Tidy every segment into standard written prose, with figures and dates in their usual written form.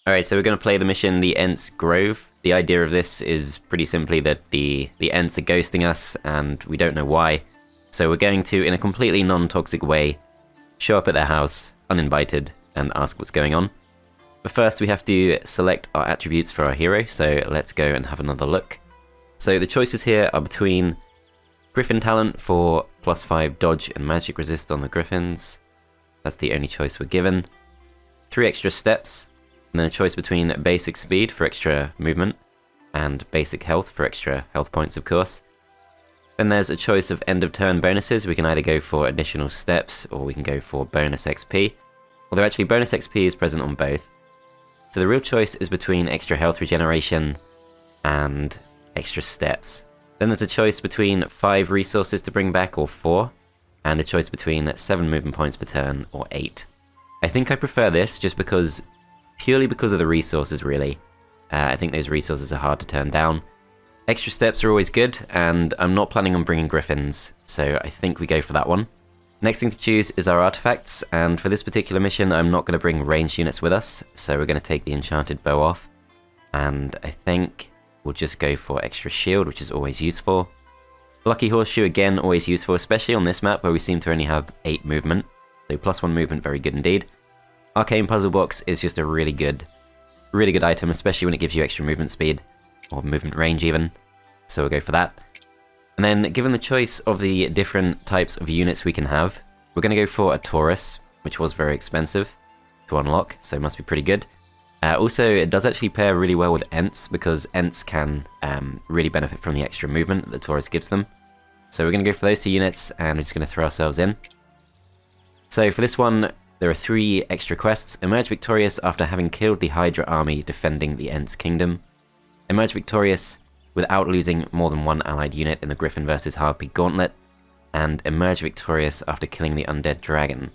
Alright, so we're going to play the mission, the Ents Grove. The idea of this is pretty simply that the Ents are ghosting us, and we don't know why. So we're going to, in a completely non-toxic way, show up at their house, uninvited, and ask what's going on. But first we have to select our attributes for our hero, so let's go and have another look. So the choices here are between Griffon talent for +5 dodge and magic resist on the Griffons. That's the only choice we're given. 3 extra steps, and then a choice between basic speed for extra movement, and basic health for extra health points, of course. Then there's a choice of end of turn bonuses. We can either go for additional steps, or we can go for bonus XP. Although actually bonus XP is present on both. So the real choice is between extra health regeneration and extra steps. Then there's a choice between 5 resources to bring back or 4, and a choice between 7 movement points per turn or 8. I think I prefer this just because, purely because of the resources really. I think those resources are hard to turn down. Extra steps are always good, and I'm not planning on bringing Griffons, so I think we go for that one. Next thing to choose is our artifacts, and for this particular mission I'm not going to bring ranged units with us, so we're going to take the enchanted bow off, and I think we'll just go for extra shield, which is always useful. Lucky horseshoe again, always useful, especially on this map where we seem to only have 8 movement, so +1 movement, very good indeed. Arcane puzzle box is just a really good item, especially when it gives you extra movement speed, or movement range even, so we'll go for that. And then, given the choice of the different types of units we can have, we're going to go for a Taurus, which was very expensive to unlock, so must be pretty good. Also, it does actually pair really well with Ents, because Ents can really benefit from the extra movement that the Taurus gives them. So we're going to go for those 2 units, and we're just going to throw ourselves in. So for this one, there are 3 extra quests. Emerge victorious after having killed the Hydra army defending the Ents Kingdom. Emerge victorious without losing more than 1 allied unit in the Griffon vs Harpy Gauntlet, and emerge victorious after killing the Undead Dragon.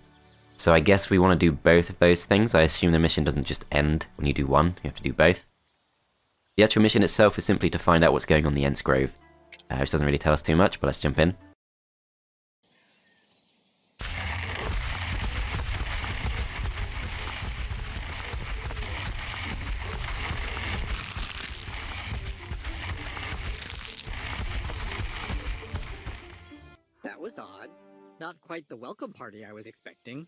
So I guess we want to do both of those things. I assume the mission doesn't just end when you do one, you have to do both. The actual mission itself is simply to find out what's going on in the Ents Grove, which doesn't really tell us too much, but let's jump in. That was odd. Not quite the welcome party I was expecting.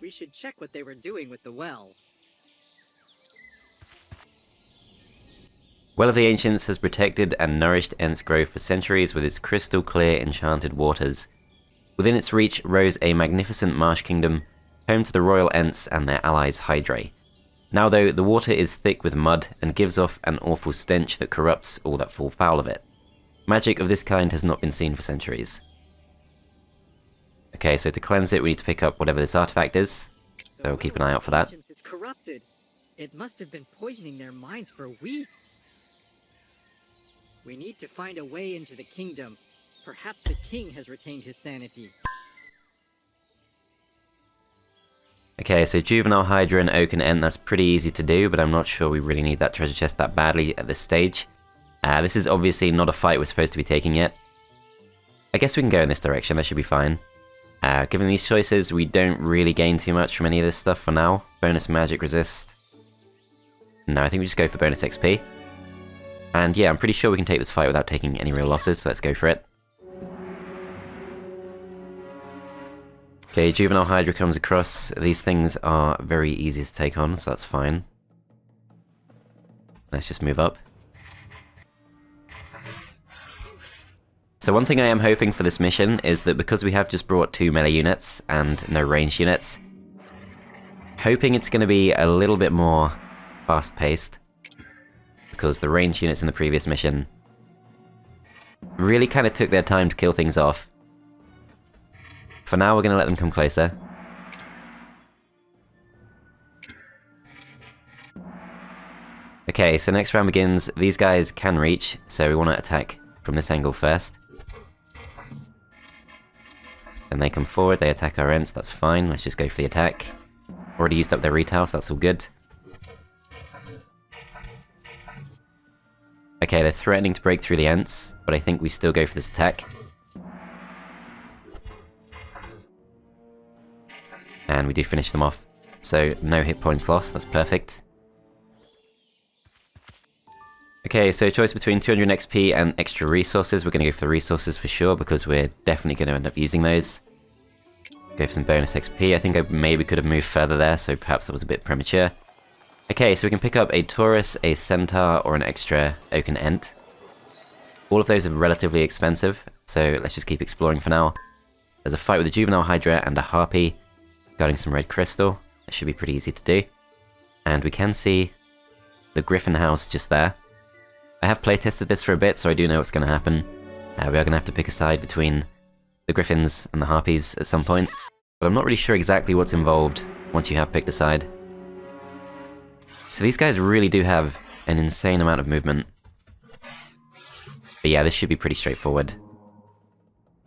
We should check what they were doing with the well. Well of the Ancients has protected and nourished Ents Grove for centuries with its crystal clear enchanted waters. Within its reach rose a magnificent marsh kingdom, home to the royal Ents and their allies Hydra. Now though, the water is thick with mud and gives off an awful stench that corrupts all that fall foul of it. Magic of this kind has not been seen for centuries. Okay, so to cleanse it we need to pick up whatever this artifact is, so we'll keep an eye out for that. It's corrupted. It must have been poisoning their minds for weeks. We need to find a way into the kingdom. Perhaps the king has retained his sanity. Okay, so Juvenile Hydra and Oaken Ent, that's pretty easy to do, but I'm not sure we really need that treasure chest that badly at this stage. This is obviously not a fight we're supposed to be taking yet. I guess we can go in this direction, that should be fine. Given these choices, we don't really gain too much from any of this stuff for now. Bonus magic resist. No, I think we just go for bonus XP. And yeah, I'm pretty sure we can take this fight without taking any real losses, so let's go for it. Okay, Juvenile Hydra comes across. These things are very easy to take on, so that's fine. Let's just move up. So one thing I am hoping for this mission is that because we have just brought 2 melee units and no ranged units, hoping it's going to be a little bit more fast-paced, because the ranged units in the previous mission really kind of took their time to kill things off. For now we're going to let them come closer. Okay, so next round begins. These guys can reach, so we want to attack from this angle first. Then they come forward, they attack our Ents, that's fine, let's just go for the attack. Already used up their retail, so that's all good. Okay, they're threatening to break through the Ents, but I think we still go for this attack. And we do finish them off. so no hit points lost, that's perfect. Okay, so choice between 200 XP and extra resources. We're going to go for the resources for sure, because we're definitely going to end up using those. Go for some bonus XP. I think I maybe could have moved further there, so perhaps that was a bit premature. Okay, so we can pick up a Taurus, a Centaur, or an extra Oaken Ent. All of those are relatively expensive, so let's just keep exploring for now. There's a fight with a Juvenile Hydra and a Harpy, guarding some red crystal. That should be pretty easy to do. And we can see the Griffon house just there. I have playtested this for a bit, so I do know what's going to happen. We are going to have to pick a side between the Griffins and the Harpies at some point, but I'm not really sure exactly what's involved once you have picked a side. So these guys really do have an insane amount of movement. But yeah, this should be pretty straightforward.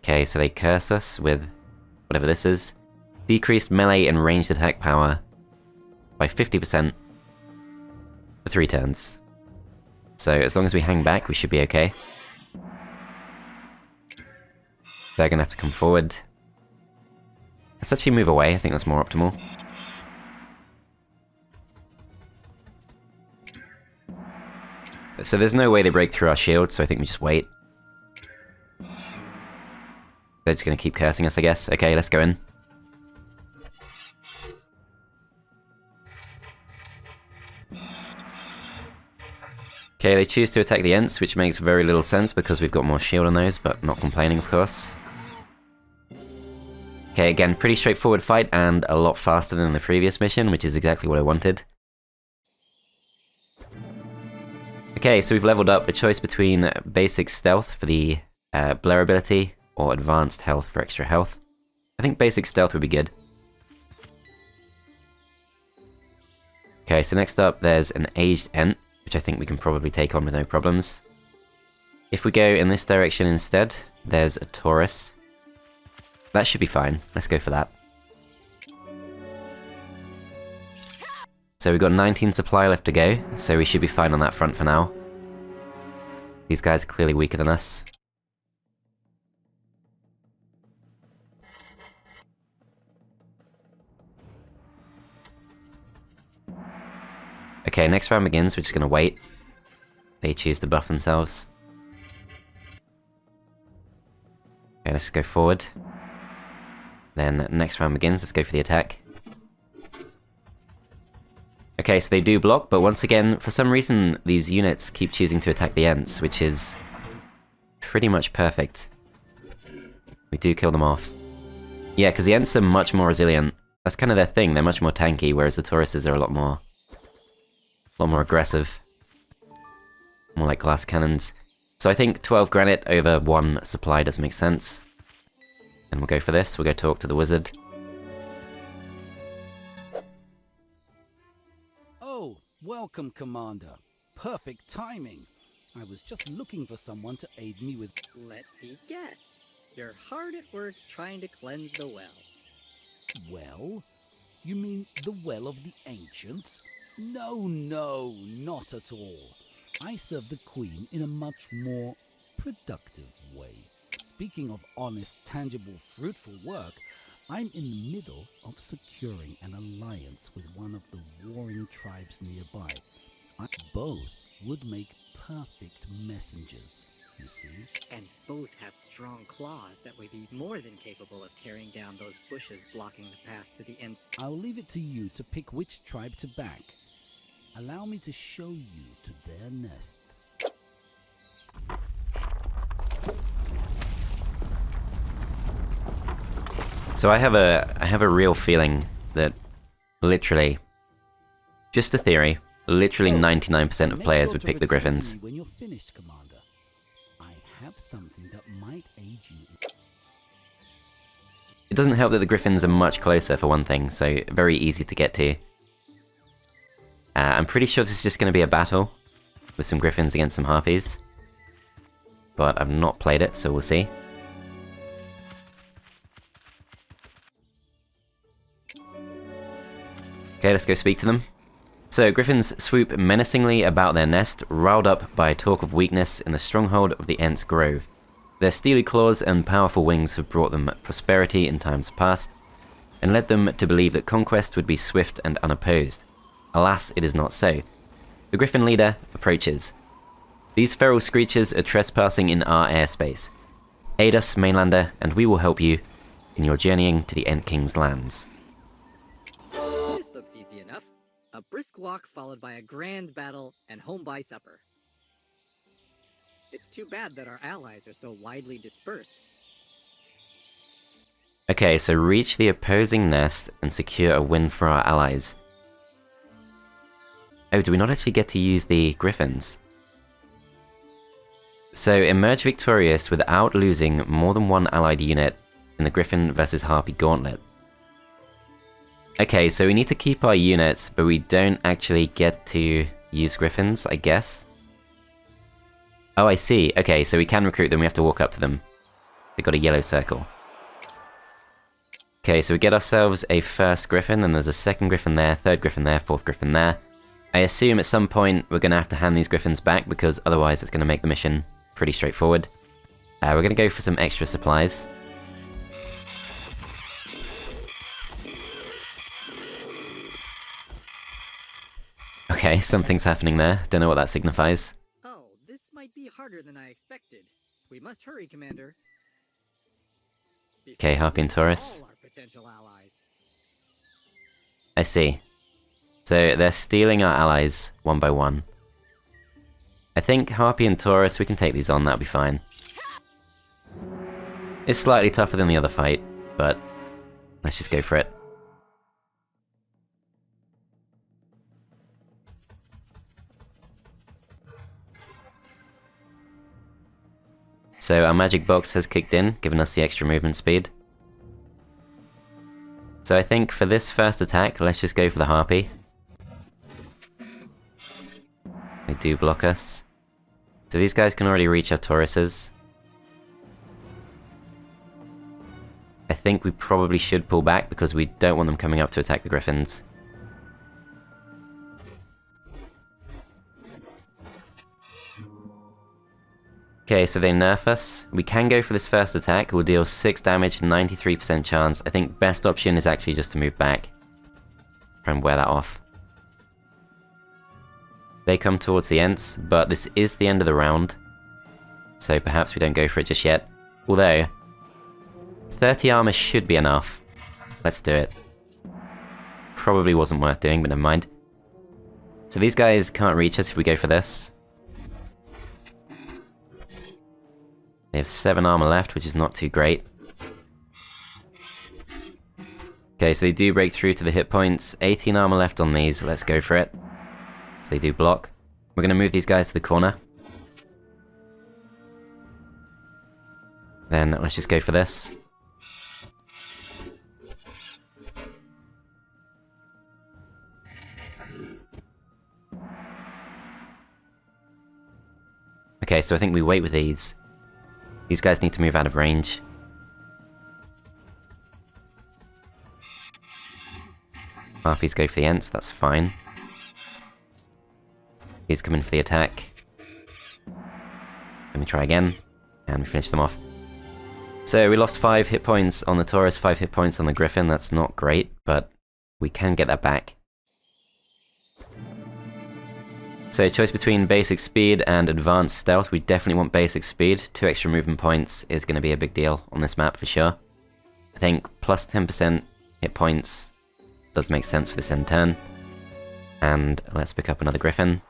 Okay, so they curse us with whatever this is. Decreased melee and ranged attack power by 50% for 3 turns. So as long as we hang back, we should be okay. They're gonna have to come forward. Let's actually move away, I think that's more optimal. So there's no way they break through our shield, so I think we just wait. They're just gonna keep cursing us, I guess. Okay, let's go in. Okay, they choose to attack the Ents, which makes very little sense because we've got more shield on those, but not complaining, of course. Okay, again, pretty straightforward fight, and a lot faster than the previous mission, which is exactly what I wanted. Okay, so we've leveled up. A choice between basic stealth for the blur ability, or advanced health for extra health. I think basic stealth would be good. Okay, so next up there's an aged Ent, which I think we can probably take on with no problems. If we go in this direction instead, there's a Taurus. That should be fine. Let's go for that. So we've got 19 supply left to go, so we should be fine on that front for now. These guys are clearly weaker than us. Okay, next round begins, we're just gonna wait. They choose to buff themselves. Okay, let's go forward. Then next round begins, let's go for the attack. Okay, so they do block, but once again, for some reason, these units keep choosing to attack the Ents, which is pretty much perfect. We do kill them off. Yeah, because the Ents are much more resilient. That's kind of their thing, they're much more tanky, whereas the Tauruses are a lot more aggressive. More like glass cannons. So I think 12 granite over 1 supply does make sense. And we'll go for this, we'll go talk to the wizard. Oh, welcome, Commander. Perfect timing. I was just looking for someone to aid me with... Let me guess. You're hard at work trying to cleanse the well. Well? You mean the Well of the Ancients? No, not at all. I serve the Queen in a much more productive way. Speaking of honest, tangible, fruitful work, I'm in the middle of securing an alliance with one of the warring tribes nearby. Both would make perfect messengers, you see. And both have strong claws that would be more than capable of tearing down those bushes blocking the path to the Ents. I'll leave it to you to pick which tribe to back. Allow me to show you to their nests. So I have a real feeling that literally, just a theory, literally 99% of players would pick the Griffins. When you're finished, Commander, I have something that might aid you. It doesn't help that the Griffins are much closer for one thing, so very easy to get to. I'm pretty sure this is just going to be a battle with some Griffins against some Harpies. But I've not played it, so we'll see. Okay, let's go speak to them. So, Griffins swoop menacingly about their nest, riled up by talk of weakness in the stronghold of the Ents Grove. Their steely claws and powerful wings have brought them prosperity in times past, and led them to believe that conquest would be swift and unopposed. Alas, it is not so. The Griffon leader approaches. These feral screechers are trespassing in our airspace. Aid us, mainlander, and we will help you in your journeying to the Ent King's lands. This looks easy enough. A brisk walk followed by a grand battle and home by supper. It's too bad that our allies are so widely dispersed. Okay, so reach the opposing nest and secure a win for our allies. Oh, do we not actually get to use the Griffons? So emerge victorious without losing more than one allied unit in the Griffon versus Harpy Gauntlet. Okay, so we need to keep our units, but we don't actually get to use Griffons, I guess. Oh, I see. Okay, so we can recruit them, we have to walk up to them. They've got a yellow circle. Okay, so we get ourselves a first Griffon, then there's a second Griffon there, third Griffon there, fourth Griffon there. I assume at some point we're going to have to hand these Griffons back, because otherwise it's going to make the mission pretty straightforward. We're going to go for some extra supplies. Okay, something's happening there. Don't know what that signifies. Oh, this might be harder than I expected. We must hurry, Commander. Okay, Harpy and Taurus. All our potential allies. I see. So they're stealing our allies one by one. I think Harpy and Taurus, we can take these on, that'll be fine. It's slightly tougher than the other fight, but let's just go for it. So our magic box has kicked in, giving us the extra movement speed. So I think for this first attack, let's just go for the Harpy. They do block us. So these guys can already reach our Tauruses. I think we probably should pull back because we don't want them coming up to attack the Griffons. Okay, so they nerf us. We can go for this first attack. We'll deal 6 damage, 93% chance. I think best option is actually just to move back. Try and wear that off. They come towards the Ents, but this is the end of the round. So perhaps we don't go for it just yet. Although, 30 armor should be enough. Let's do it. Probably wasn't worth doing, but never mind. So these guys can't reach us if we go for this. They have 7 armor left, which is not too great. Okay, so they do break through to the hit points. 18 armor left on these, let's go for it. So they do block. We're going to move these guys to the corner. Then let's just go for this. Okay, so I think we wait with these. These guys need to move out of range. Harpies go for the Ents, that's fine. He's coming for the attack. Let me try again, and we finish them off. So we lost 5 hit points on the Taurus, 5 hit points on the Griffon. That's not great, but we can get that back. So choice between basic speed and advanced stealth. We definitely want basic speed. 2 extra movement points is going to be a big deal on this map for sure. I think plus 10% hit points does make sense for this end turn. And let's pick up another Griffon.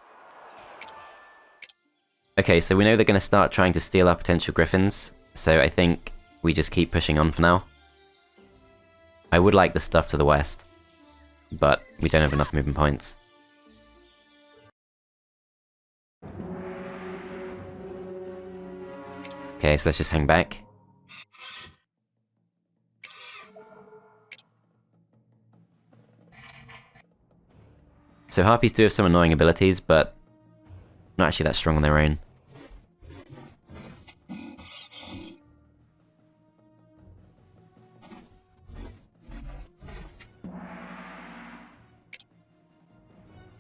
Okay, so we know they're going to start trying to steal our potential Griffons, so I think we just keep pushing on for now. I would like the stuff to the west, but we don't have enough movement points. Okay, so let's just hang back. So Harpies do have some annoying abilities, but not actually that strong on their own.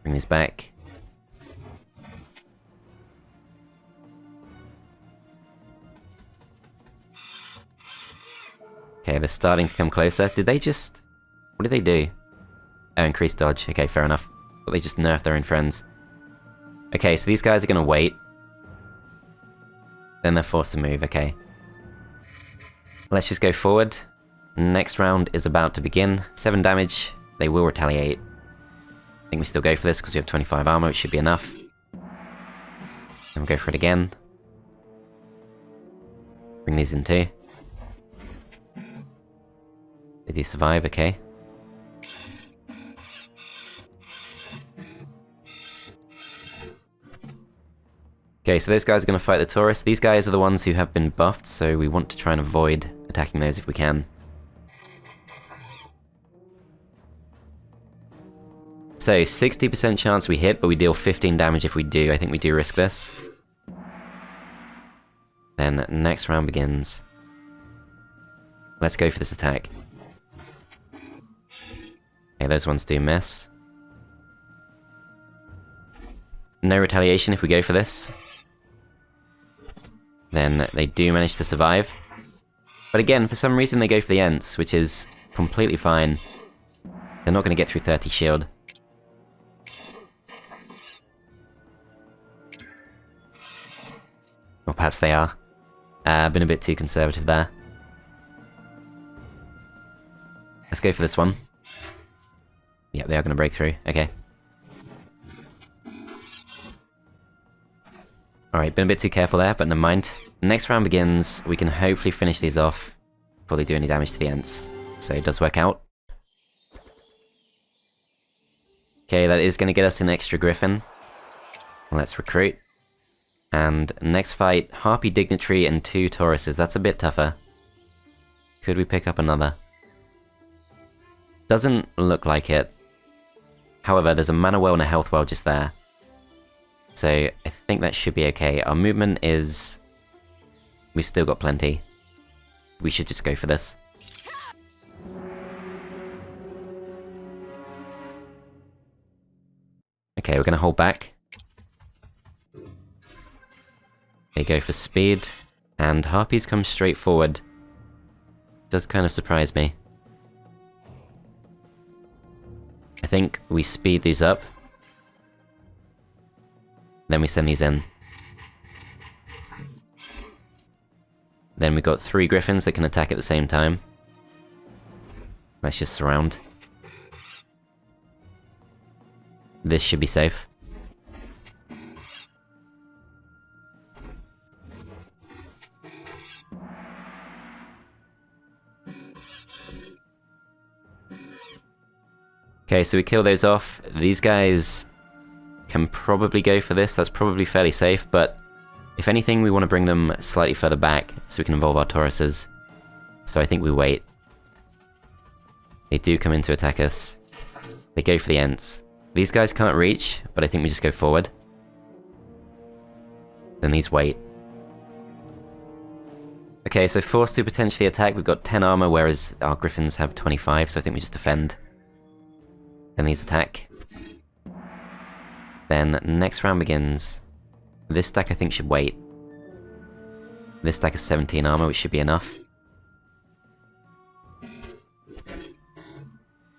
Bring these back. Okay, they're starting to come closer. Did they just What did they do? Oh, increased dodge. Okay, fair enough. But they just nerfed their own friends. Okay, so these guys are gonna wait. Then they're forced to move, okay. Let's just go forward. Next round is about to begin. 7 damage. They will retaliate. I think we still go for this because we have 25 armor, which should be enough. And we'll go for it again. Bring these in too. They do survive, okay. Okay, so those guys are going to fight the Taurus. These guys are the ones who have been buffed, so we want to try and avoid attacking those if we can. So, 60% chance we hit, but we deal 15 damage if we do. I think we do risk this. Then, next round begins. Let's go for this attack. Okay, those ones do miss. No retaliation if we go for this. Then they do manage to survive. But again, for some reason they go for the Ents, which is completely fine. They're not going to get through 30 shield. Or perhaps they are. Been a bit too conservative there. Let's go for this one. Yep, they are going to break through. Okay. Alright, been a bit too careful there, but never mind. Next round begins, we can hopefully finish these off before they do any damage to the Ents. So it does work out. Okay, that is going to get us an extra Griffon. Let's recruit. And next fight, Harpy Dignitary and 2 Tauruses. That's a bit tougher. Could we pick up another? Doesn't look like it. However, there's a mana well and a health well just there. So, I think that should be okay. Our movement is... We've still got plenty. We should just go for this. Okay, we're gonna hold back. They go for speed, and Harpies come straight forward. Does kind of surprise me. I think we speed these up. Then we send these in. Then we've got 3 Griffins that can attack at the same time. Let's just surround. This should be safe. Okay, so we kill those off. These guys can probably go for this. That's probably fairly safe, but if anything, we want to bring them slightly further back so we can involve our Tauruses. So I think we wait. They do come in to attack us. They go for the Ents. These guys can't reach, but I think we just go forward. Then these wait. Okay, so forced to potentially attack. We've got 10 armor, whereas our Griffins have 25, so I think we just defend. Then these attack. Then next round begins. This stack I think should wait. This stack is 17 armor, which should be enough.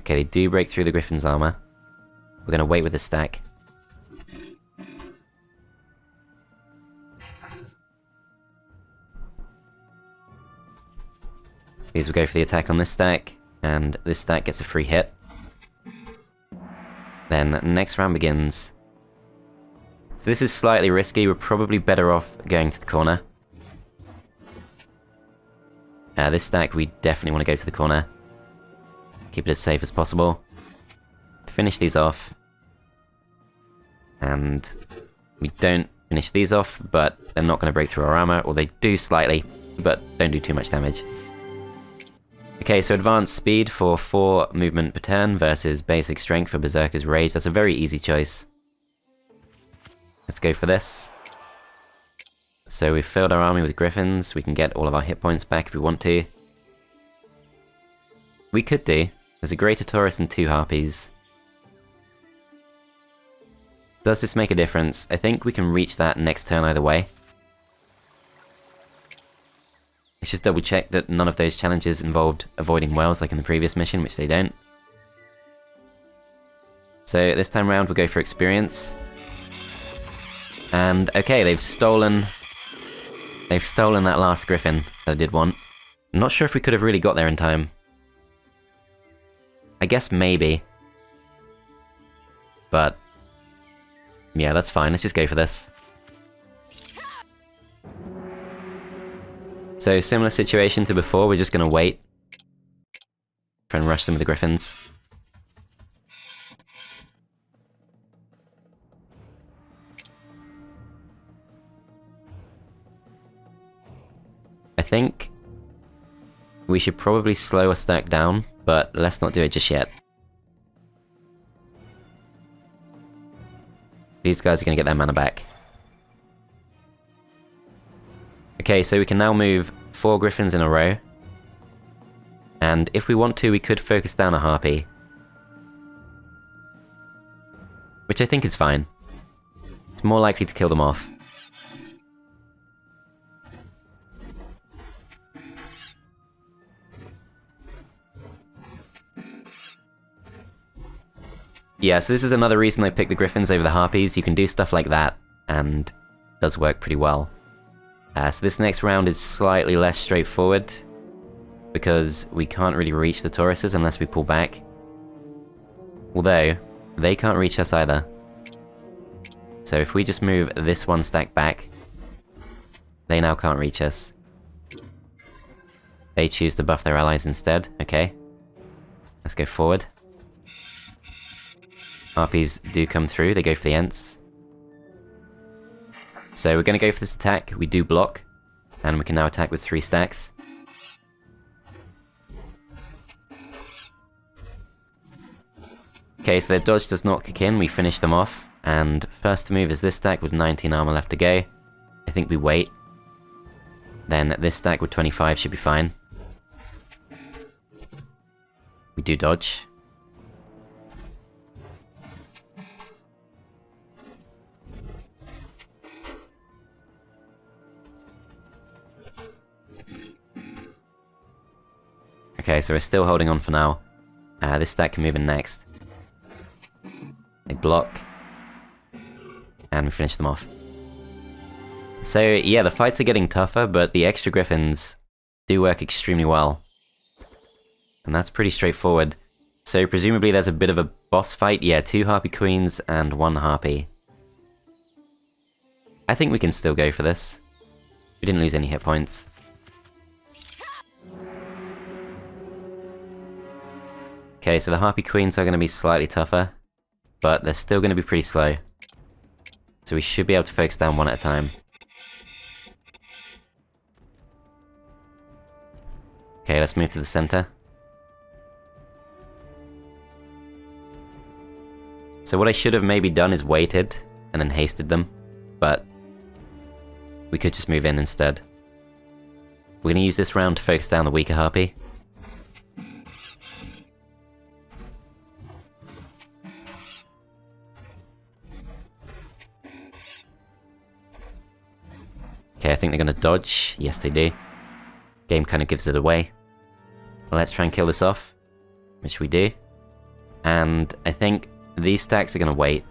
Okay, they do break through the Griffin's armor. We're gonna wait with this stack. These will go for the attack on this stack, and this stack gets a free hit. Then next round begins. So this is slightly risky. We're probably better off going to the corner. This stack we definitely want to go to the corner. Keep it as safe as possible. Finish these off. And we don't finish these off, but they're not going to break through our armor, or they do slightly, but don't do too much damage. Okay, so advanced speed for 4 movement per turn versus basic strength for Berserker's Rage. That's a very easy choice. Let's go for this. So we've filled our army with Griffins. We can get all of our hit points back if we want to. We could do. There's a Greater Taurus and 2 Harpies. Does this make a difference? I think we can reach that next turn either way. Let's just double check that none of those challenges involved avoiding wells like in the previous mission, which they don't. So this time around we'll go for experience. And okay, they've stolen that last Griffin that I did want. I'm not sure if we could have really got there in time. I guess maybe. But yeah, that's fine, let's just go for this. So similar situation to before, we're just gonna wait. Try and rush them with the Griffins. I think we should probably slow a stack down, but let's not do it just yet. These guys are going to get their mana back. Okay, so we can now move 4 Griffins in a row. And if we want to, we could focus down a Harpy. Which I think is fine. It's more likely to kill them off. Yeah, so this is another reason I picked the Griffins over the Harpies. You can do stuff like that, and it does work pretty well. So this next round is slightly less straightforward, because we can't really reach the Tauruses unless we pull back. Although, they can't reach us either. So if we just move this one stack back, they now can't reach us. They choose to buff their allies instead, okay. Let's go forward. Harpies do come through, they go for the Ents. So we're going to go for this attack, we do block, and we can now attack with 3 stacks. Okay, so their dodge does not kick in, we finish them off, and first to move is this stack with 19 armor left to go. I think we wait. Then this stack with 25 should be fine. We do dodge. Okay, so we're still holding on for now. This stack can move in next. They block. And we finish them off. So yeah, the fights are getting tougher, but the extra Griffins do work extremely well. And that's pretty straightforward. So presumably there's a bit of a boss fight. Yeah, 2 Harpy Queens and 1 Harpy. I think we can still go for this. We didn't lose any hit points. Okay, so the Harpy Queens are going to be slightly tougher, but they're still going to be pretty slow. So we should be able to focus down one at a time. Okay, let's move to the center. So what I should have maybe done is waited, and then hasted them, but we could just move in instead. We're going to use this round to focus down the weaker Harpy. Okay, I think they're going to dodge. Yes, they do. Game kind of gives it away. Well, let's try and kill this off, which we do. And I think these stacks are going to wait.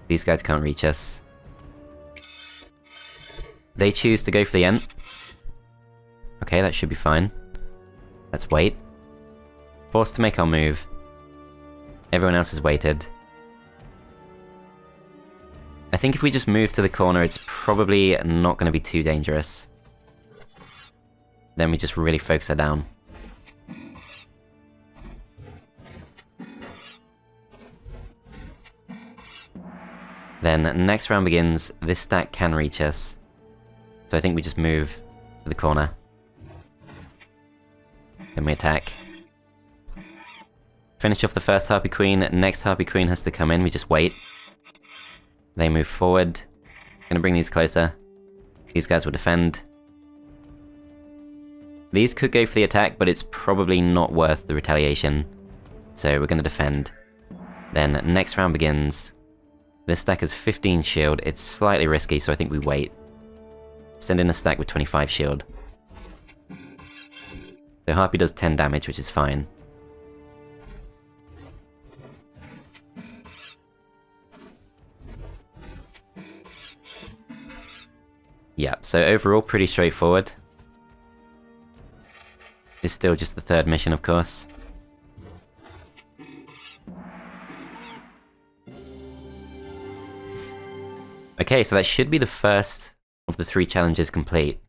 These guys can't reach us. They choose to go for the Ent. Okay, that should be fine. Let's wait. Forced to make our move. Everyone else has waited. I think if we just move to the corner, it's probably not going to be too dangerous. Then we just really focus her down. Then next round begins, this stack can reach us. So I think we just move to the corner. Then we attack. Finish off the first Harpy Queen, next Harpy Queen has to come in, we just wait. They move forward. Gonna bring these closer. These guys will defend. These could go for the attack, but it's probably not worth the retaliation. So we're gonna defend. Then next round begins. This stack has 15 shield. It's slightly risky, so I think we wait. Send in a stack with 25 shield. The Harpy does 10 damage, which is fine. Yeah, so overall pretty straightforward. It's still just the third mission, of course. Okay, so that should be the first of the 3 challenges complete.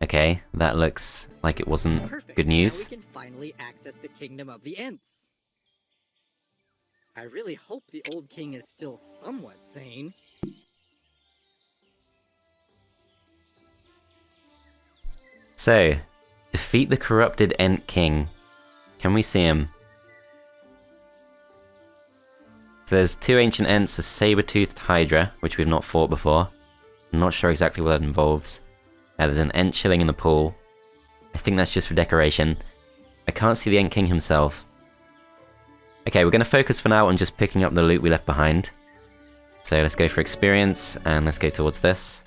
Okay, that looks like it wasn't Perfect. good Now news. we can finally access the kingdom of the Ents. I really hope the old king is still somewhat sane. So, defeat the corrupted Ent King. Can we see him? So there's 2 ancient Ents, a saber-toothed Hydra, which we've not fought before. I'm not sure exactly what that involves. There's an Ent chilling in the pool. I think that's just for decoration. I can't see the Ent King himself. Okay, we're going to focus for now on just picking up the loot we left behind. So let's go for experience, and let's go towards this.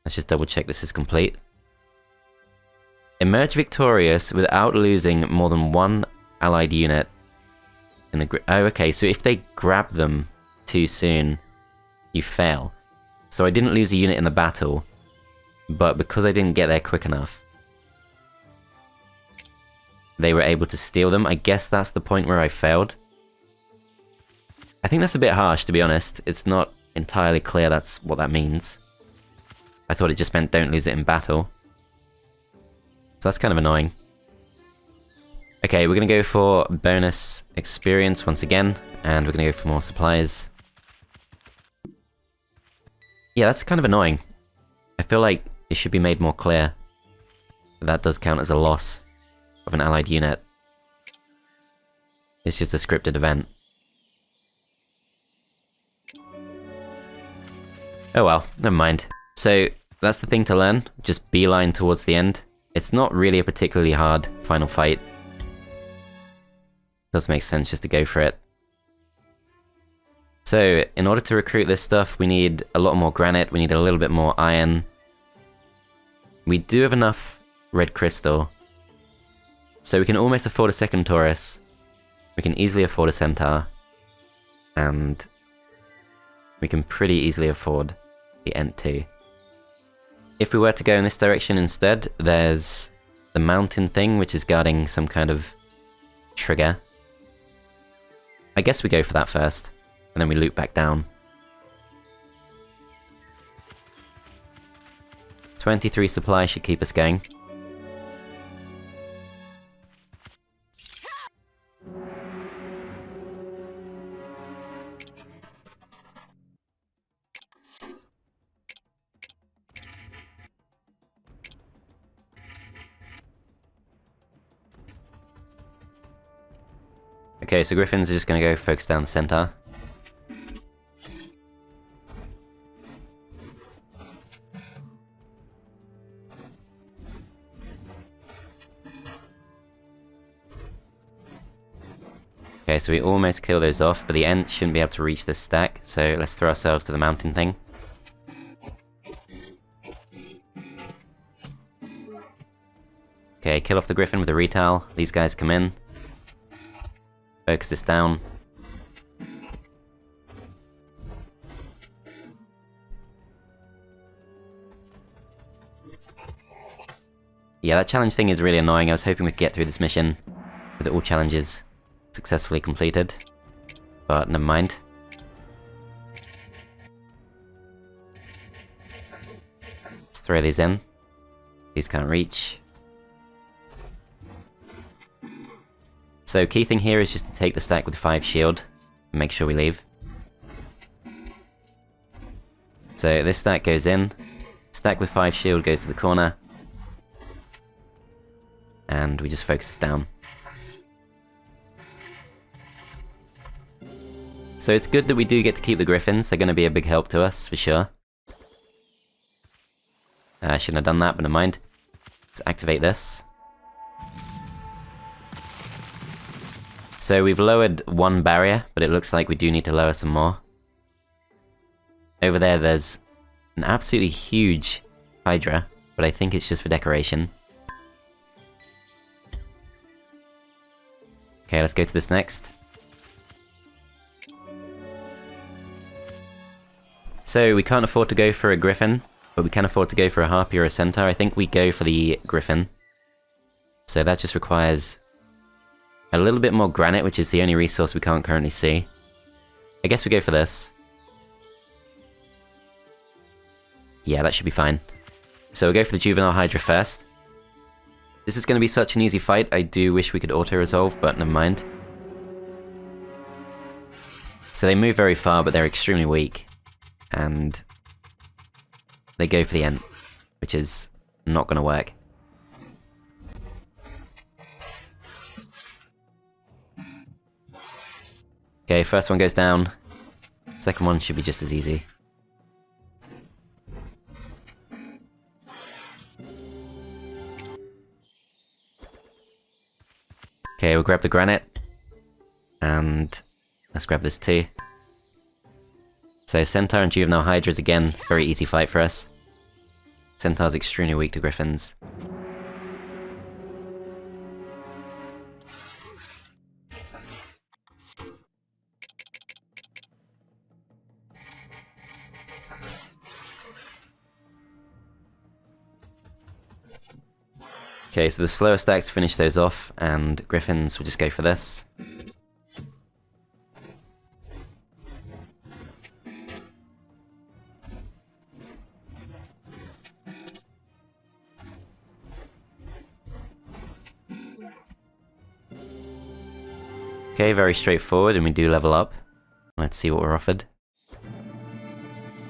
Let's just double check this is complete. Emerge victorious without losing more than 1 allied unit. Oh, okay, so if they grab them too soon, you fail. So I didn't lose a unit in the battle, but because I didn't get there quick enough, they were able to steal them. I guess that's the point where I failed. I think that's a bit harsh, to be honest. It's not entirely clear that's what that means. I thought it just meant don't lose it in battle. So that's kind of annoying. Okay, we're going to go for bonus experience once again, and we're going to go for more supplies. Yeah, that's kind of annoying. I feel like it should be made more clear that does count as a loss of an allied unit. It's just a scripted event. Oh well, never mind. So, that's the thing to learn, just beeline towards the end. It's not really a particularly hard final fight. Does make sense just to go for it. So, in order to recruit this stuff, we need a lot more granite, we need a little bit more iron. We do have enough red crystal. So we can almost afford a second Taurus. We can easily afford a centaur. And we can pretty easily afford the Ent too. If we were to go in this direction instead, there's the mountain thing, which is guarding some kind of trigger. I guess we go for that first, and then we loop back down. 23 supply should keep us going. Okay, so Griffins are just gonna go focus down the center. Okay, so we almost kill those off, but the Ents shouldn't be able to reach this stack, so let's throw ourselves to the mountain thing. Okay, kill off the Griffin with the retail. These guys come in. Focus this down. Yeah, that challenge thing is really annoying. I was hoping we could get through this mission with all challenges successfully completed, but never mind. Let's throw these in. These can't reach. So key thing here is just to take the stack with 5 shield and make sure we leave. So this stack goes in, stack with 5 shield goes to the corner, and we just focus down. So it's good that we do get to keep the Griffins, they're going to be a big help to us, for sure. I shouldn't have done that, but never mind. Let's activate this. So we've lowered 1 barrier, but it looks like we do need to lower some more. Over there's an absolutely huge Hydra, but I think it's just for decoration. Okay, let's go to this next. So, we can't afford to go for a Griffon, but we can afford to go for a Harpy or a Centaur. I think we go for the Griffon. So that just requires a little bit more granite, which is the only resource we can't currently see. I guess we go for this. Yeah, that should be fine. So we'll go for the Juvenile Hydra first. This is going to be such an easy fight. I do wish we could auto-resolve, but never mind. So they move very far, but they're extremely weak. And they go for the Ent, which is not going to work. Okay, first one goes down. Second one should be just as easy. Okay, we'll grab the granite. And let's grab this too. So Centaur and Juvenile Hydras again, very easy fight for us. Centaur's extremely weak to Griffons. Okay, so the slower stacks finish those off, and Griffons will just go for this. Okay, very straightforward, and we do level up. Let's see what we're offered.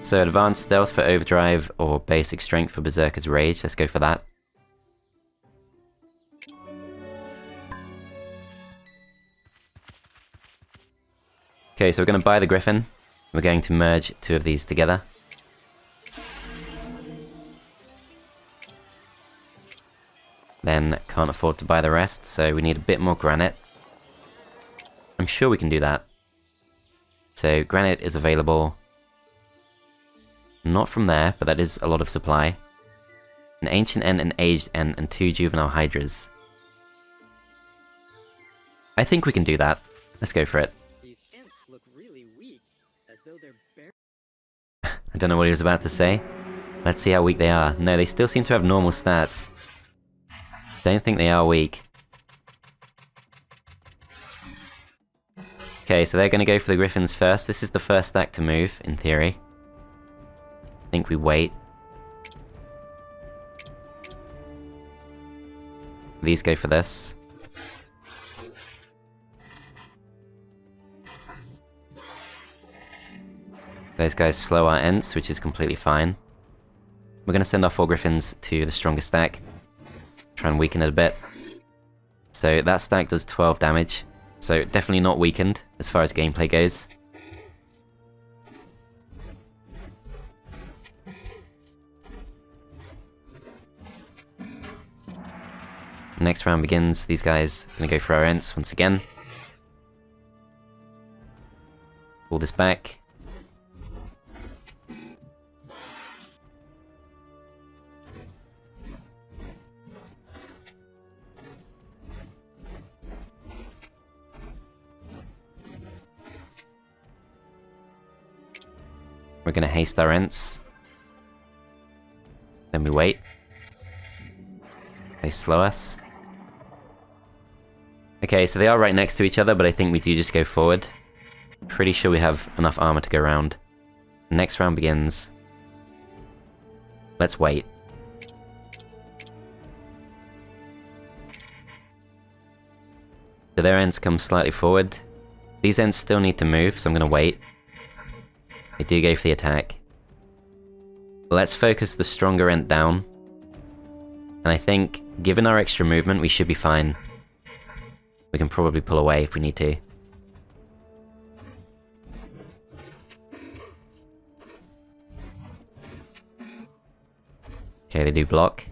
So advanced stealth for overdrive, or basic strength for Berserker's Rage. Let's go for that. Okay, so we're going to buy the Griffon. We're going to merge two of these together. Then can't afford to buy the rest, so we need a bit more granite. I'm sure we can do that. So granite is available. Not from there, but that is a lot of supply. An Ancient Ent, an Aged Ent, and 2 Juvenile Hydras. I think we can do that. Let's go for it. I don't know what he was about to say. Let's see how weak they are. No, they still seem to have normal stats. Don't think they are weak. Okay, so they're going to go for the Griffons first. This is the first stack to move, in theory. I think we wait. These go for this. Those guys slow our Ents, which is completely fine. We're going to send our 4 Griffons to the strongest stack. Try and weaken it a bit. So that stack does 12 damage. So definitely not weakened, as far as gameplay goes. Next round begins. These guys are going to go for our Ents once again. Pull this back. We're going to haste our Ents. Then we wait. They slow us. Okay, so they are right next to each other, but I think we do just go forward. Pretty sure we have enough armor to go around. Next round begins. Let's wait. So their Ents come slightly forward. These Ents still need to move, so I'm going to wait. They do go for the attack. Let's focus the stronger Ent down. And I think, given our extra movement, we should be fine. We can probably pull away if we need to. Okay, they do block.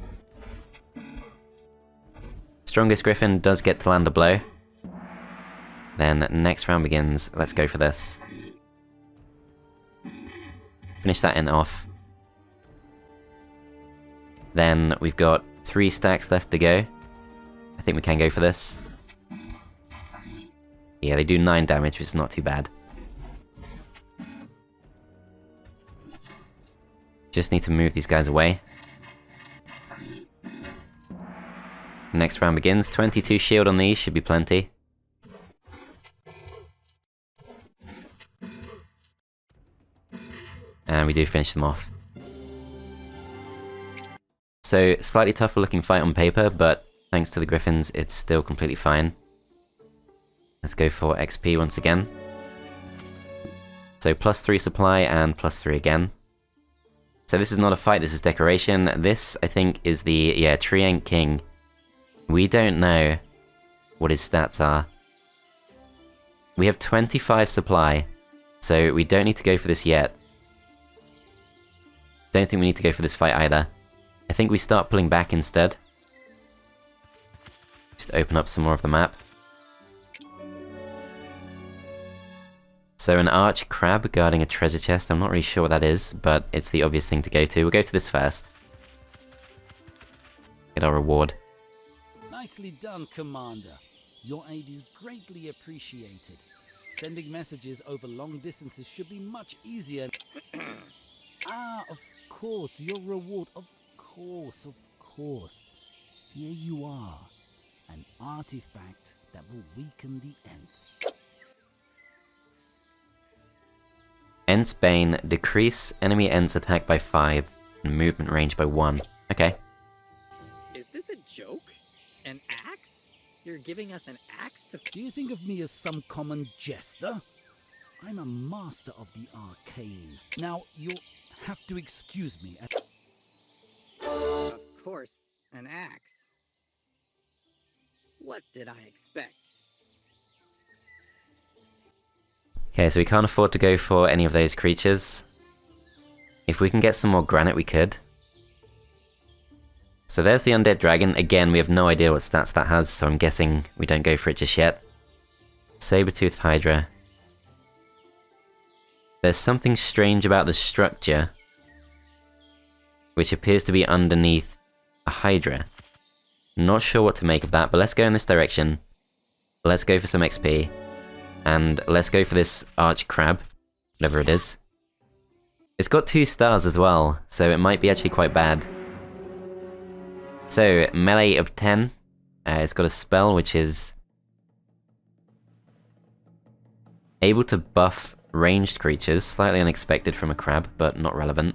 Strongest Griffon does get to land a blow. Then next round begins. Let's go for this. Finish that Ent off. Then we've got 3 stacks left to go. I think we can go for this. Yeah, they do 9 damage, which is not too bad. Just need to move these guys away. Next round begins. 22 shield on these, should be plenty. And we do finish them off. So, slightly tougher looking fight on paper, but thanks to the Griffins, it's still completely fine. Let's go for XP once again. So +3 supply and +3 again. So this is not a fight, this is decoration. This, I think, is the, Tree Ent King. We don't know what his stats are. We have 25 supply, so we don't need to go for this yet. Don't think we need to go for this fight either. I think we start pulling back instead. Just open up some more of the map. So an arch crab guarding a treasure chest. I'm not really sure what that is, but it's the obvious thing to go to. We'll go to this first. Get our reward. Nicely done, Commander. Your aid is greatly appreciated. Sending messages over long distances should be much easier. Of course, your reward. Of course. Here you are. An artifact that will weaken the Ents. Ents Bane. Decrease enemy Ents attack by 5 and movement range by 1. Okay. Is this a joke? An axe? You're giving us an axe to... Do you think of me as some common jester? I'm a master of the arcane. Now, you'll have to excuse me. Of course, an axe. What did I expect? Okay, so we can't afford to go for any of those creatures. If we can get some more granite, we could. So there's the Undead Dragon. Again, we have no idea what stats that has, so I'm guessing we don't go for it just yet. Saber-toothed Hydra. There's something strange about the structure, which appears to be underneath a Hydra. Not sure what to make of that, but let's go in this direction. Let's go for some XP. And let's go for this arch crab, whatever it is. It's got 2 stars as well, so it might be actually quite bad. So, melee of 10. It's got a spell which is able to buff ranged creatures. Slightly unexpected from a crab, but not relevant.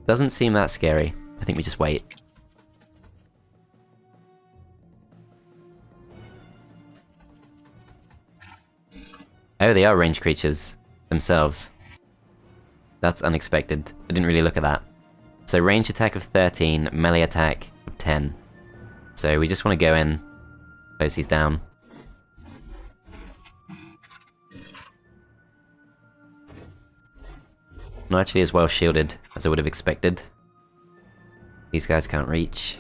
Doesn't seem that scary. I think we just wait. Oh, they are ranged creatures themselves. That's unexpected. I didn't really look at that. So range attack of 13, melee attack of 10. So we just want to go in, close these down. Not actually as well shielded as I would have expected. These guys can't reach.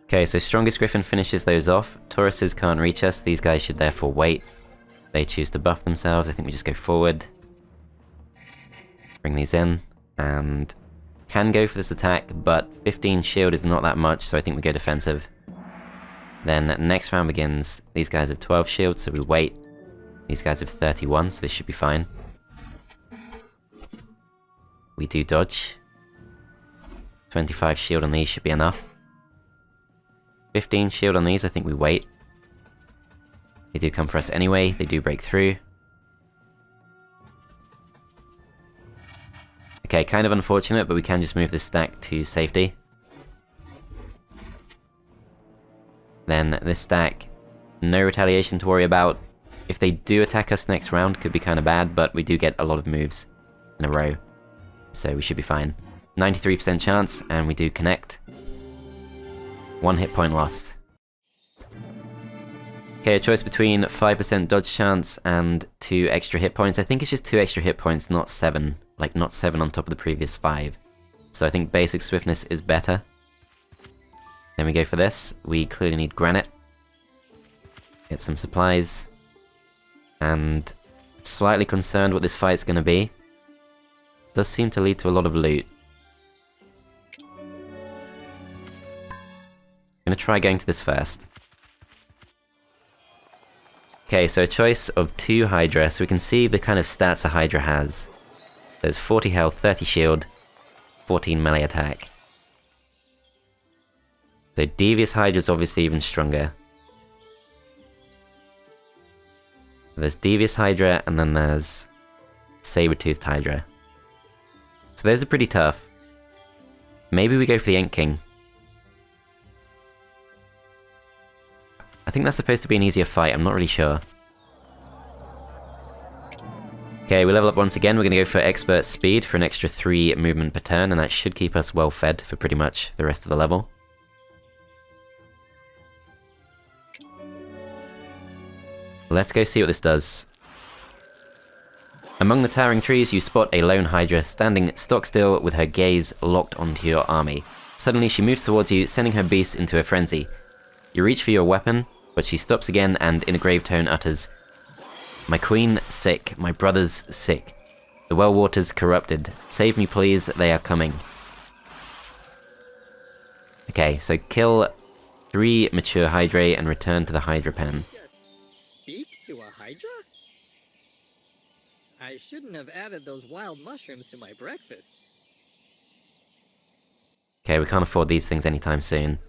Okay, so strongest Griffin finishes those off. Tauruses can't reach us, these guys should therefore wait. They choose to buff themselves, I think we just go forward. Bring these in, and can go for this attack, but 15 shield is not that much, so I think we go defensive. Then next round begins. These guys have 12 shield, so we wait. These guys have 31, so this should be fine. We do dodge. 25 shield on these should be enough. 15 shield on these, I think we wait. They do come for us anyway, they do break through. Okay, kind of unfortunate, but we can just move this stack to safety. Then this stack, no retaliation to worry about. If they do attack us next round, could be kind of bad, but we do get a lot of moves in a row. So we should be fine. 93% chance, and we do connect. 1 hit point lost. Okay, a choice between 5% dodge chance and 2 extra hit points. I think it's just 2 extra hit points, not 7 like not 7 on top of the previous 5. So I think basic swiftness is better. Then we go for this. We clearly need granite. Get some supplies. And slightly concerned what this fight's going to be. Does seem to lead to a lot of loot. I'm going to try going to this first. Okay, so a choice of 2 Hydra, so we can see the kind of stats a Hydra has. There's 40 health, 30 shield, 14 melee attack. So Devious Hydra's obviously even stronger. There's Devious Hydra, and then there's Saber-toothed Hydra. So those are pretty tough. Maybe we go for the Ent King. I think that's supposed to be an easier fight, I'm not really sure. Okay, we level up once again, we're going to go for Expert Speed for an extra 3 movement per turn, and that should keep us well fed for pretty much the rest of the level. Let's go see what this does. Among the towering trees, you spot a lone Hydra standing stock still with her gaze locked onto your army. Suddenly she moves towards you, sending her beast into a frenzy. You reach for your weapon, but she stops again and in a grave tone utters, "My queen sick, my brothers sick. The well waters corrupted. Save me please, they are coming." Okay, so kill 3 mature Hydrae and return to the Hydra pen. Just speak to a Hydra? I shouldn't have added those wild mushrooms to my breakfast. Okay, we can't afford these things anytime soon.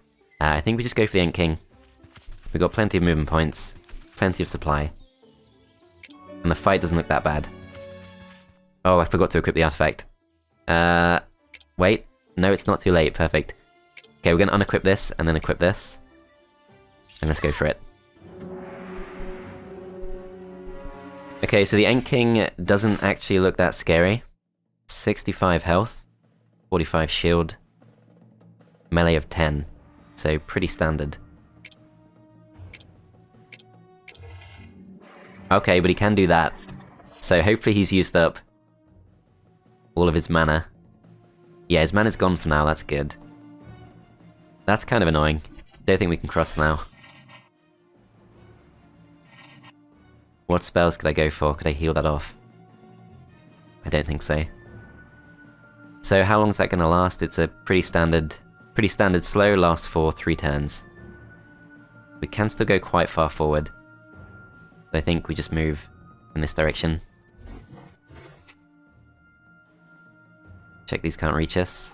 I think we just go for the Ent King. We've got plenty of movement points, plenty of supply. And the fight doesn't look that bad. Oh, I forgot to equip the artifact. Wait. No, it's not too late. Perfect. Okay, we're going to unequip this, and then equip this. And let's go for it. Okay, so the Ent King doesn't actually look that scary. 65 health, 45 shield, melee of 10. So pretty standard. Okay, but he can do that. So hopefully he's used up all of his mana. Yeah, his mana's gone for now, that's good. That's kind of annoying. Don't think we can cross now. What spells could I go for? Could I heal that off? I don't think so. So how long is that going to last? It's a pretty standard slow, lasts for 3 turns. We can still go quite far forward. But I think we just move in this direction. Check these can't reach us.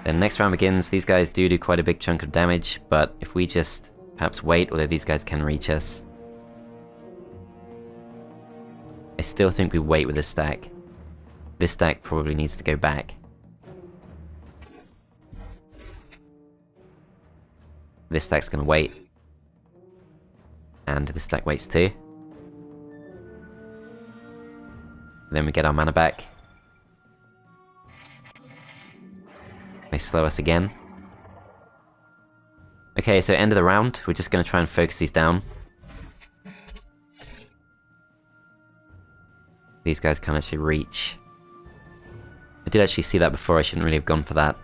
Then next round begins. These guys do quite a big chunk of damage, but if we just perhaps wait, although these guys can reach us. I still think we wait with this stack. This stack probably needs to go back. This stack's gonna wait. And this stack waits too. Then we get our mana back. They slow us again. Okay, so end of the round. We're just gonna try and focus these down. These guys can't actually reach. I did actually see that before, I shouldn't really have gone for that.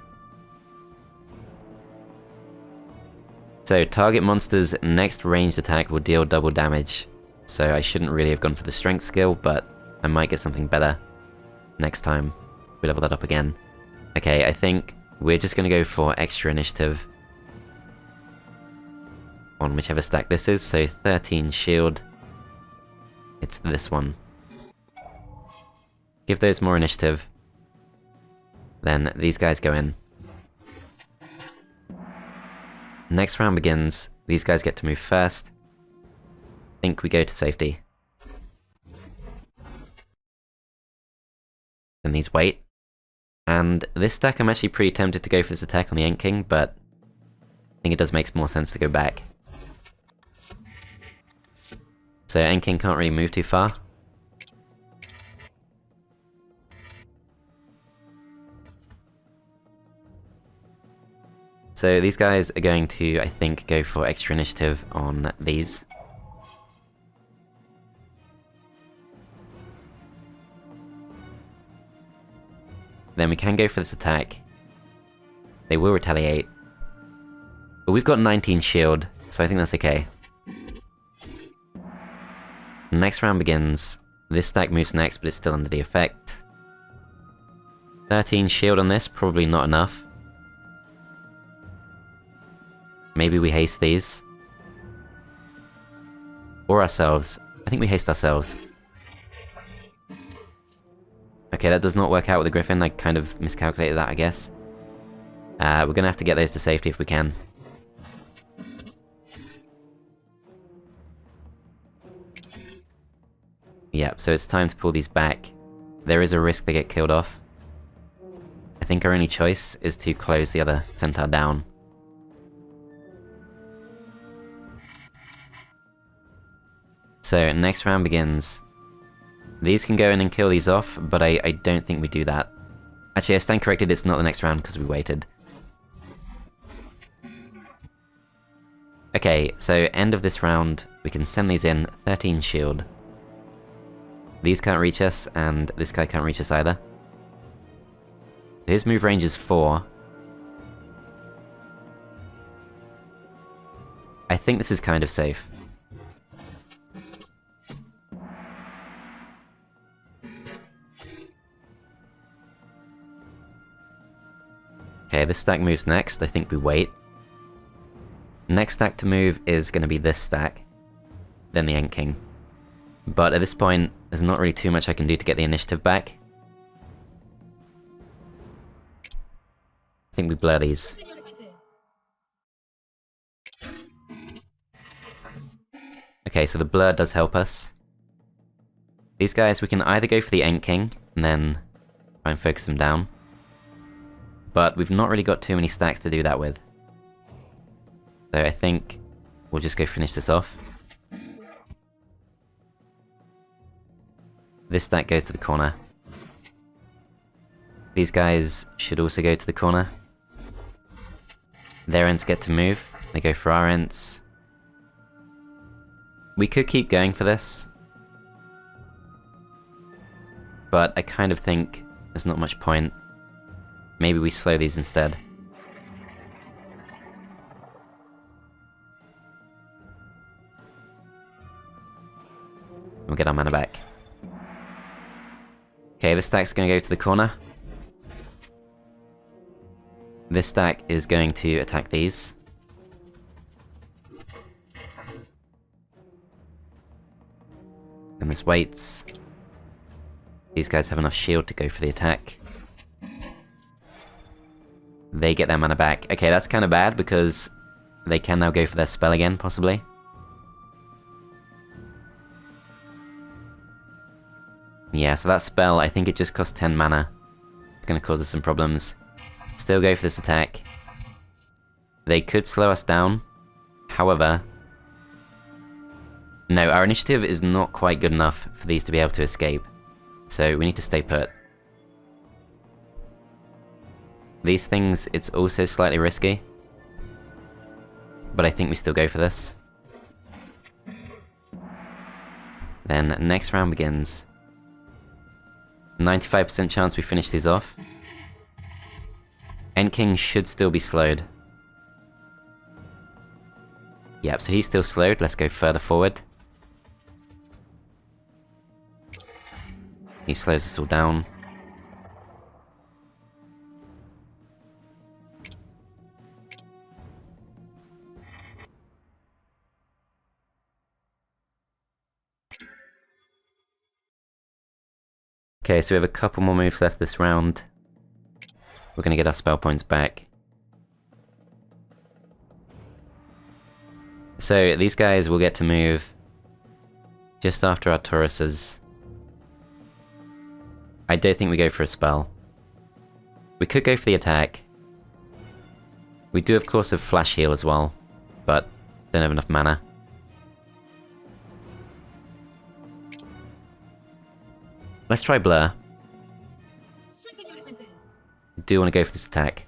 So, target monster's next ranged attack will deal double damage. So I shouldn't really have gone for the strength skill, but I might get something better next time we level that up again. Okay, I think we're just going to go for extra initiative on whichever stack this is, so 13 shield. It's this one. Give those more initiative. Then these guys go in. Next round begins. These guys get to move first. I think we go to safety. Then these wait. And this stack I'm actually pretty tempted to go for this attack on the Ent King, but I think it does make more sense to go back. So Ent King can't really move too far. So these guys are going to, I think, go for extra initiative on these. Then we can go for this attack. They will retaliate. But we've got 19 shield, so I think that's okay. Next round begins. This stack moves next, but it's still under the effect. 13 shield on this, probably not enough. Maybe we haste these. Or ourselves. I think we haste ourselves. Okay, that does not work out with the Griffon. I kind of miscalculated that, I guess. We're gonna have to get those to safety if we can. Yep, so it's time to pull these back. There is a risk they get killed off. I think our only choice is to close the other centaur down. So, next round begins. These can go in and kill these off, but I don't think we do that. Actually, I stand corrected, it's not the next round because we waited. Okay, so end of this round, we can send these in, 13 shield. These can't reach us, and this guy can't reach us either. His move range is 4. I think this is kind of safe. Okay, this stack moves next. I think we wait. Next stack to move is going to be this stack, then the Ent King. But at this point, there's not really too much I can do to get the initiative back. I think we blur these. Okay, so the blur does help us. These guys, we can either go for the Ent King, and then try and focus them down. But we've not really got too many stacks to do that with. So I think we'll just go finish this off. This stack goes to the corner. These guys should also go to the corner. Their Ents get to move. They go for our Ents. We could keep going for this. But I kind of think there's not much point. Maybe we slow these instead. We'll get our mana back. Okay, this stack's going to go to the corner. This stack is going to attack these. And this waits. These guys have enough shield to go for the attack. They get their mana back. Okay, that's kind of bad because they can now go for their spell again, possibly. Yeah, so that spell, I think it just costs 10 mana. It's going to cause us some problems. Still go for this attack. They could slow us down. However... no, our initiative is not quite good enough for these to be able to escape. So we need to stay put. These things, it's also slightly risky. But I think we still go for this. Then next round begins. 95% chance we finish these off. Ent King should still be slowed. Yep, so he's still slowed. Let's go further forward. He slows us all down. Okay, so we have a couple more moves left this round. We're going to get our spell points back. So these guys will get to move just after our Tauruses. I don't think we go for a spell. We could go for the attack. We do of course have flash heal as well, but don't have enough mana. Let's try Blur. I do want to go for this attack.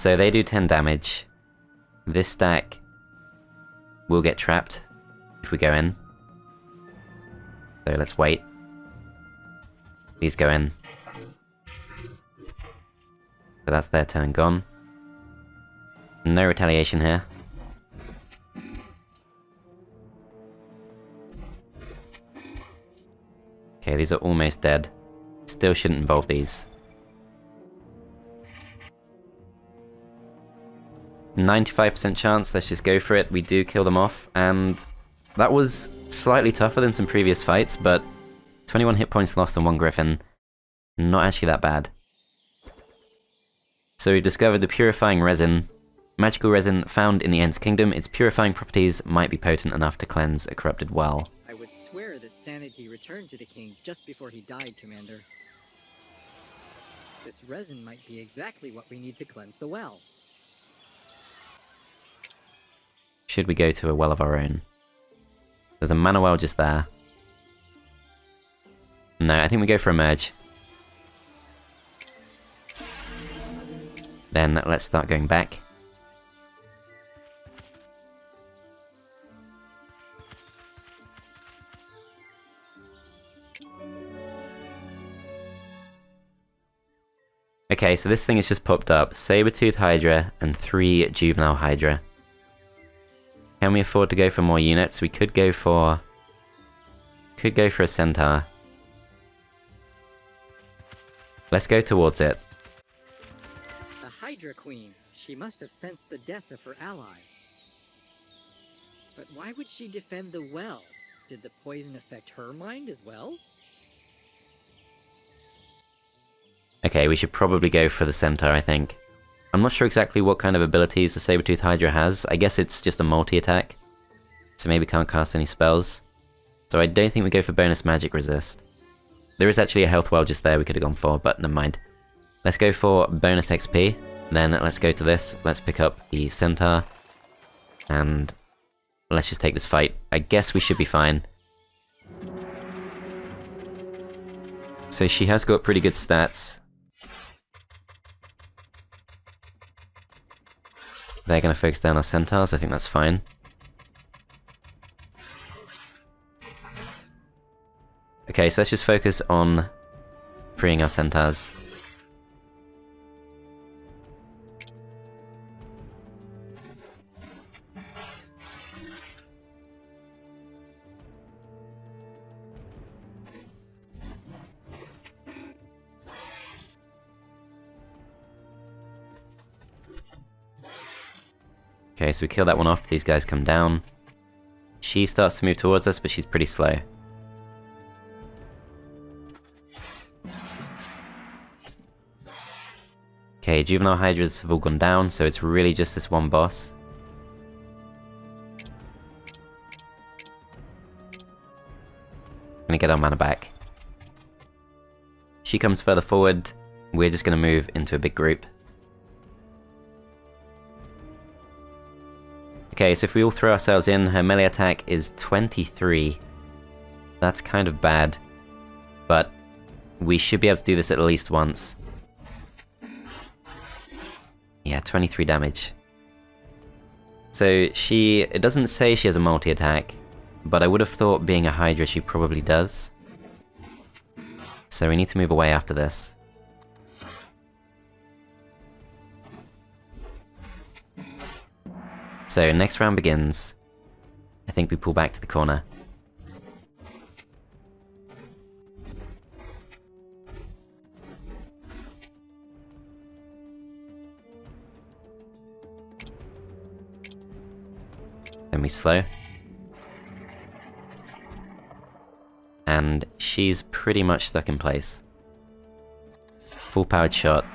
So they do 10 damage. This stack will get trapped if we go in. So let's wait. These go in. So that's their turn gone. No retaliation here. Okay, these are almost dead. Still shouldn't involve these. 95% chance, let's just go for it. We do kill them off, and that was slightly tougher than some previous fights, but 21 hit points lost on one Griffon. Not actually that bad. So we've discovered the purifying resin. Magical resin found in the Ents Kingdom. Its purifying properties might be potent enough to cleanse a corrupted well. I would swear that sanity returned to the king just before he died, Commander. This resin might be exactly what we need to cleanse the well. Should we go to a well of our own? There's a mana well just there. No, I think we go for a merge. Then let's start going back. Okay, so this thing has just popped up. Saber-tooth Hydra and 3 juvenile Hydra. Can we afford to go for more units? We could go for a centaur. Let's go towards it. The Hydra Queen. She must have sensed the death of her ally. But why would she defend the well? Did the poison affect her mind as well? Okay, we should probably go for the centaur, I think. I'm not sure exactly what kind of abilities the Saber-tooth Hydra has. I guess it's just a multi-attack. So maybe can't cast any spells. So I don't think we go for bonus magic resist. There is actually a health well just there we could have gone for, but never mind. Let's go for bonus XP. Then let's go to this. Let's pick up the centaur. And let's just take this fight. I guess we should be fine. So she has got pretty good stats. They're going to focus down our centaurs, I think that's fine. Okay, so let's just focus on freeing our centaurs. Okay, so we kill that one off, these guys come down. She starts to move towards us, but she's pretty slow. Okay, juvenile hydras have all gone down, so it's really just this one boss. Gonna get our mana back. She comes further forward, we're just gonna move into a big group. Okay, so if we all throw ourselves in, her melee attack is 23. That's kind of bad, but we should be able to do this at least once. Yeah, 23 damage. So it doesn't say she has a multi-attack, but I would have thought being a Hydra she probably does. So we need to move away after this. So next round begins. I think we pull back to the corner. Then we slow. And she's pretty much stuck in place. Full powered shot.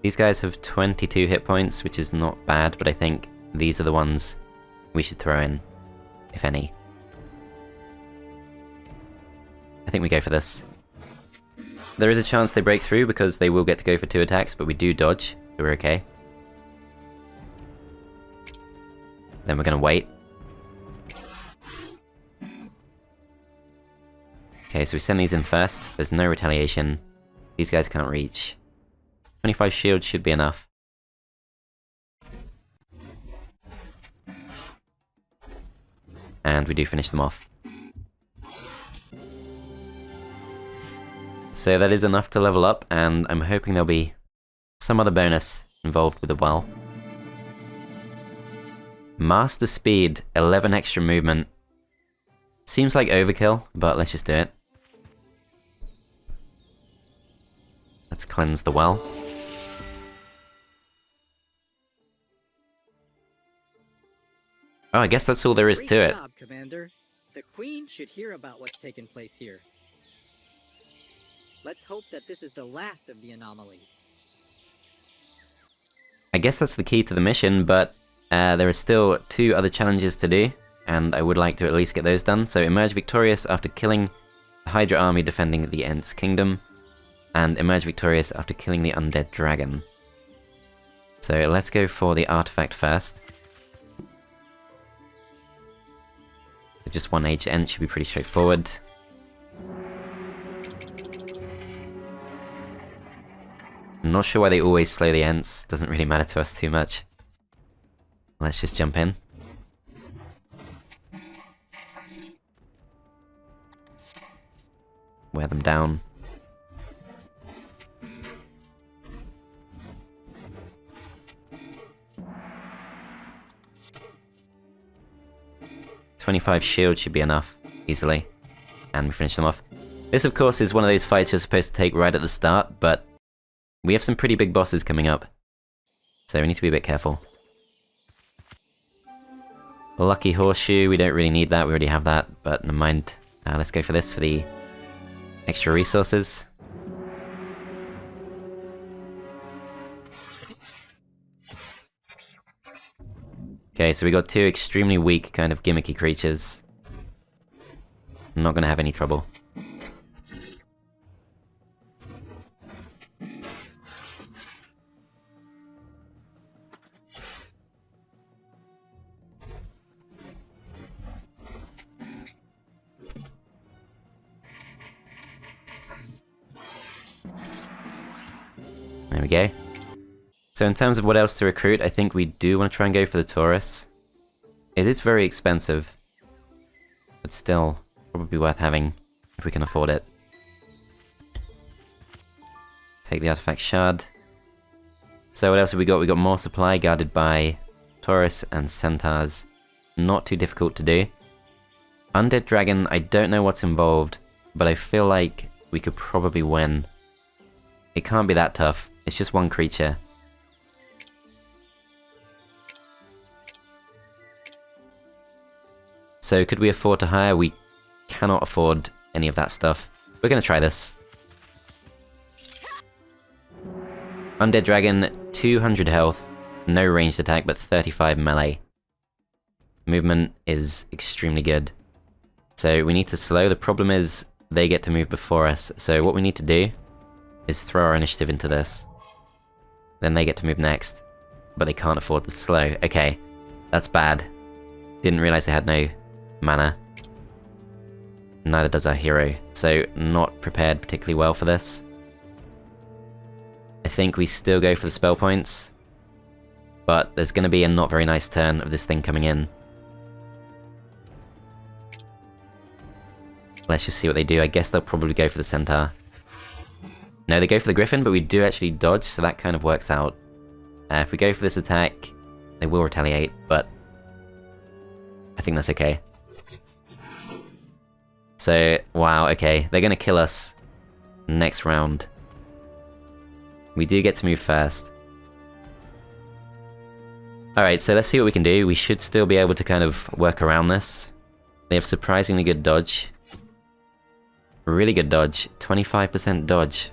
These guys have 22 hit points, which is not bad, but I think these are the ones we should throw in, if any. I think we go for this. There is a chance they break through because they will get to go for 2 attacks, but we do dodge, so we're okay. Then we're gonna wait. Okay, so we send these in first. There's no retaliation. These guys can't reach. 25 shields should be enough. And we do finish them off. So that is enough to level up, and I'm hoping there'll be some other bonus involved with the well. Master Speed, 11 extra movement. Seems like overkill, but let's just do it. Let's cleanse the well. Oh, I guess that's all there is to it. Great job, Commander. The Queen should hear about what's taken place here. Let's hope that this is the last of the anomalies. I guess that's the key to the mission, but there are still 2 other challenges to do, and I would like to at least get those done. So emerge victorious after killing the Hydra army defending the Ents Kingdom, and emerge victorious after killing the Undead Dragon. So let's go for the artifact first. Just 1 aged Ent should be pretty straightforward. I'm not sure why they always slay the Ents, doesn't really matter to us too much. Let's just jump in. Wear them down. $25 shield should be enough, easily. And we finish them off. This, of course, is one of those fights you're supposed to take right at the start, but we have some pretty big bosses coming up. So we need to be a bit careful. Lucky Horseshoe, we don't really need that, we already have that, but never mind. Let's go for this for the extra resources. Okay, so we got 2 extremely weak, kind of gimmicky creatures. I'm not gonna have any trouble. There we go. So in terms of what else to recruit, I think we do want to try and go for the Taurus. It is very expensive, but still probably worth having if we can afford it. Take the artifact shard. So what else have we got? We got more supply guarded by Taurus and Centaurs. Not too difficult to do. Undead Dragon, I don't know what's involved, but I feel like we could probably win. It can't be that tough. It's just 1 creature. So could we afford to hire? We cannot afford any of that stuff. We're gonna try this. Undead Dragon, 200 health, no ranged attack, but 35 melee. Movement is extremely good. So we need to slow. The problem is they get to move before us. So what we need to do is throw our initiative into this. Then they get to move next, but they can't afford the slow. Okay, that's bad. Didn't realize they had no mana. Neither does our hero, so not prepared particularly well for this. I think we still go for the spell points, but there's going to be a not very nice turn of this thing coming in. Let's just see what they do. I guess they'll probably go for the Centaur. No, they go for the Griffon, but we do actually dodge, so that kind of works out. If we go for this attack, they will retaliate, but I think that's okay. So, wow, okay, they're gonna kill us next round. We do get to move first. Alright, so let's see what we can do. We should still be able to kind of work around this. They have surprisingly good dodge. Really good dodge. 25% dodge.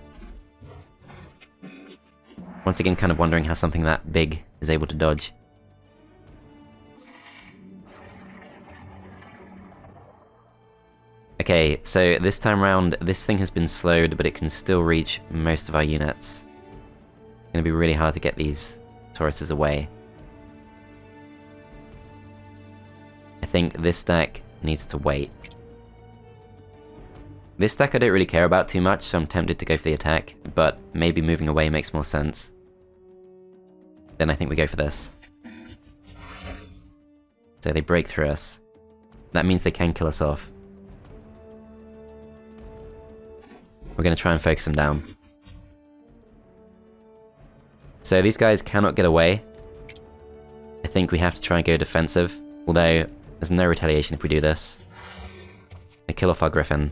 Once again, kind of wondering how something that big is able to dodge. Okay, so this time round, this thing has been slowed, but it can still reach most of our units. It's gonna be really hard to get these Tauruses away. I think this stack needs to wait. This stack I don't really care about too much, so I'm tempted to go for the attack, but maybe moving away makes more sense. Then I think we go for this. So they break through us. That means they can kill us off. We're going to try and focus them down. So these guys cannot get away. I think we have to try and go defensive, although there's no retaliation if we do this. They kill off our Griffon.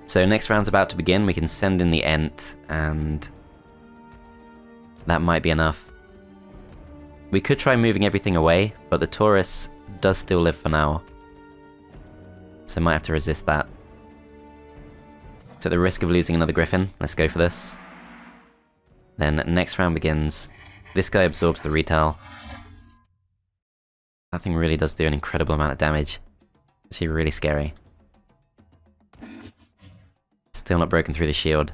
So next round's about to begin, we can send in the Ent, and that might be enough. We could try moving everything away, but the Taurus does still live for now. So might have to resist that. So at the risk of losing another Griffon, let's go for this. Then next round begins. This guy absorbs the retail. That thing really does do an incredible amount of damage. Actually really scary. Still not broken through the shield.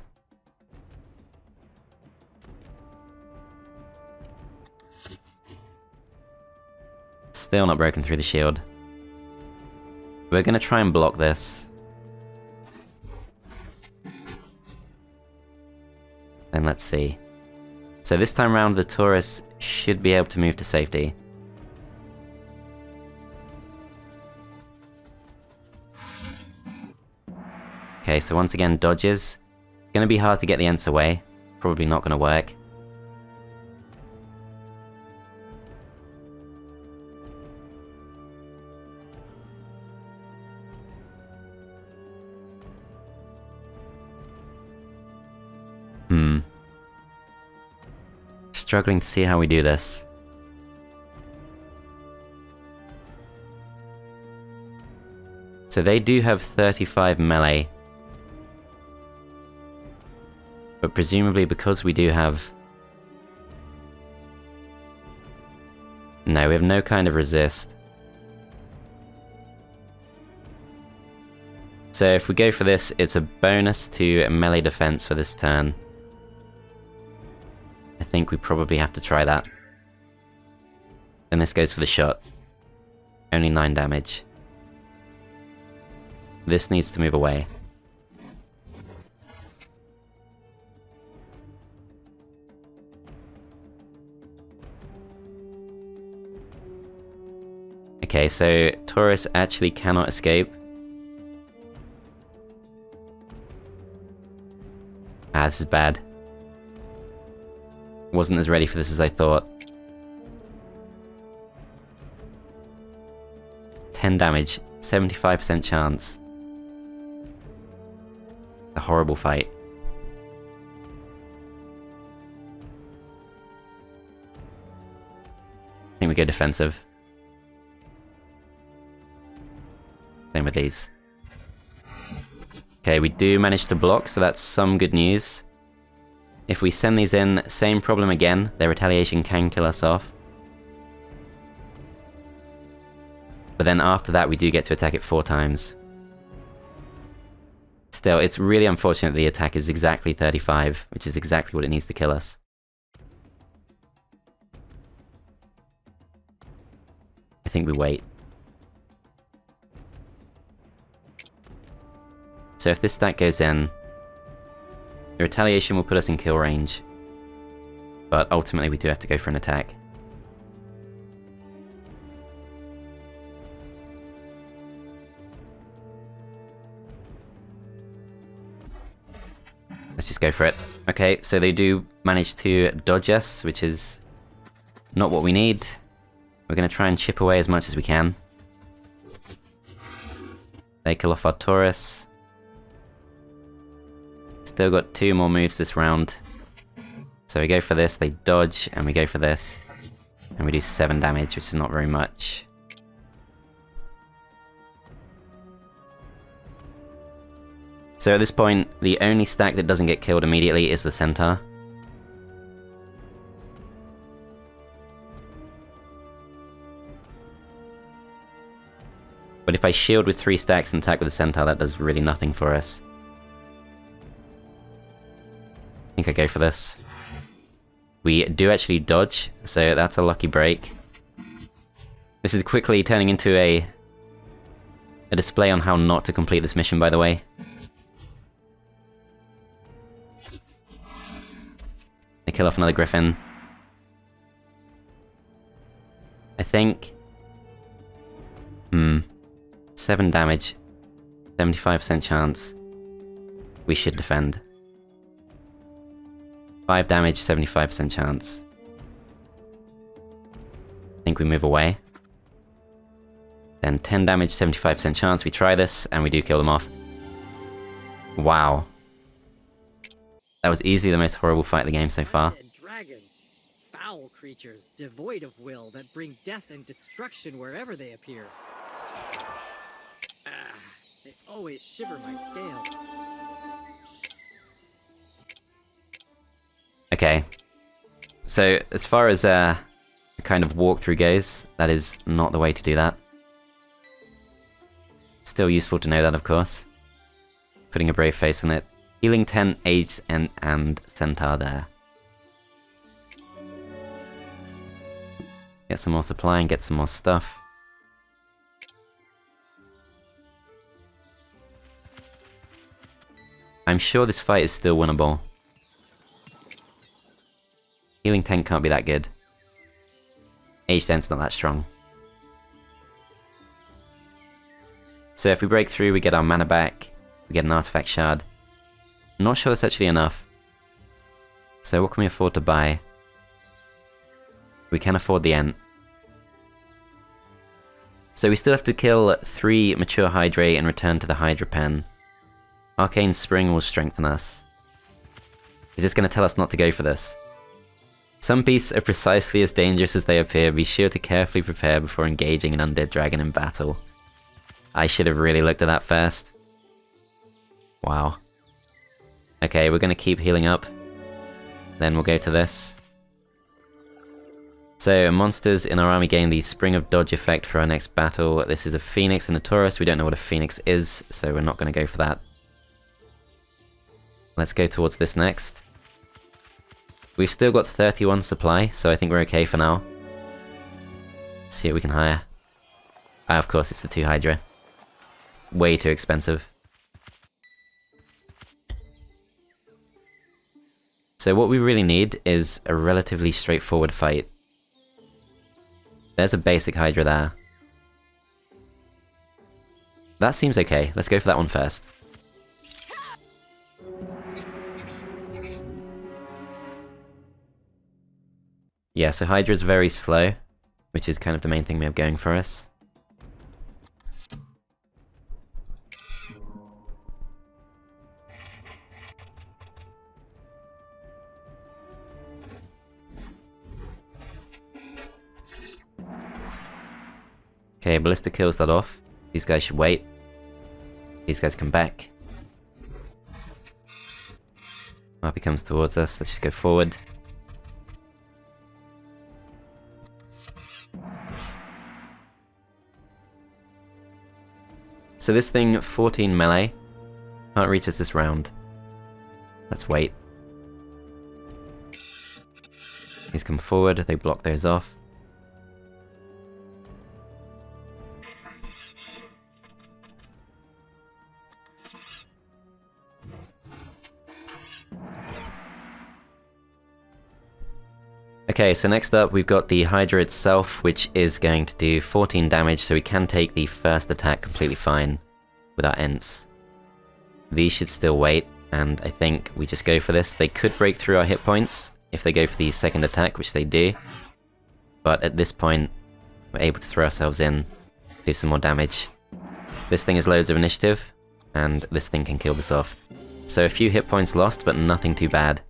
Still not broken through the shield. We're gonna try and block this. Then let's see. So this time round the Taurus should be able to move to safety. Okay, so once again dodges. Gonna be hard to get the Ents away. Probably not gonna work. Struggling to see how we do this. So they do have 35 melee. But presumably because we do have... No, we have no kind of resist. So if we go for this, it's a bonus to melee defense for this turn. I think we probably have to try that. And this goes for the shot. Only 9 damage. This needs to move away. Okay, so Taurus actually cannot escape. Ah, this is bad. Wasn't as ready for this as I thought. 10 damage, 75% chance. A horrible fight. I think we go defensive. Same with these. Okay, we do manage to block, so that's some good news. If we send these in, same problem again, their retaliation can kill us off. But then after that we do get to attack it 4 times. Still, it's really unfortunate the attack is exactly 35, which is exactly what it needs to kill us. I think we wait. So if this stack goes in, the retaliation will put us in kill range, but ultimately we do have to go for an attack. Let's just go for it. Okay, so they do manage to dodge us, which is not what we need. We're going to try and chip away as much as we can. They kill off our Taurus. Still got 2 more moves this round. So we go for this, they dodge, and we go for this. And we do 7 damage, which is not very much. So at this point, the only stack that doesn't get killed immediately is the Centaur. But if I shield with 3 stacks and attack with the Centaur, that does really nothing for us. I think I go for this. We do actually dodge, so that's a lucky break. This is quickly turning into a display on how not to complete this mission, by the way. They kill off another Griffon. I think... 7 damage. 75% chance. We should defend. 5 damage, 75% chance. I think we move away. Then 10 damage, 75% chance. We try this, and we do kill them off. Wow. That was easily the most horrible fight of the game so far. Dragons, foul creatures devoid of will that bring death and destruction wherever they appear. They always shiver my scales. Okay. So, as far as the kind of walkthrough goes, that is not the way to do that. Still useful to know that, of course. Putting a brave face on it. Healing 10, Aged Ent, and Centaur there. Get some more supply and get some more stuff. I'm sure this fight is still winnable. Healing 10 can't be that good. Aged Ent's not that strong. So if we break through, we get our mana back, we get an artifact shard. I'm not sure that's actually enough. So what can we afford to buy? We can afford the Ent. So we still have to kill 3 mature Hydrae and return to the Hydra pen. Arcane Spring will strengthen us. Is this going to tell us not to go for this? Some beasts are precisely as dangerous as they appear. Be sure to carefully prepare before engaging an undead dragon in battle. I should have really looked at that first. Wow. Okay, we're going to keep healing up. Then we'll go to this. So, monsters in our army gain the Spring of Dodge effect for our next battle. This is a Phoenix and a Taurus. We don't know what a Phoenix is, so we're not going to go for that. Let's go towards this next. We've still got 31 supply, so I think we're okay for now. Let's see what we can hire. Ah, of course, it's the 2 Hydra. Way too expensive. So what we really need is a relatively straightforward fight. There's a basic Hydra there. That seems okay. Let's go for that one first. Yeah, so Hydra's very slow, which is kind of the main thing we have going for us. Okay, Ballista kills that off. These guys should wait. These guys come back. Harpy comes towards us. Let's just go forward. So this thing, 14 melee, can't reach us this round. Let's wait. These come forward, they block those off. Okay, so next up we've got the Hydra itself, which is going to do 14 damage, so we can take the first attack completely fine with our Ents. These should still wait, and I think we just go for this. They could break through our hit points if they go for the second attack, which they do. But at this point, we're able to throw ourselves in, do some more damage. This thing has loads of initiative, and this thing can kill this off. So a few hit points lost, but nothing too bad.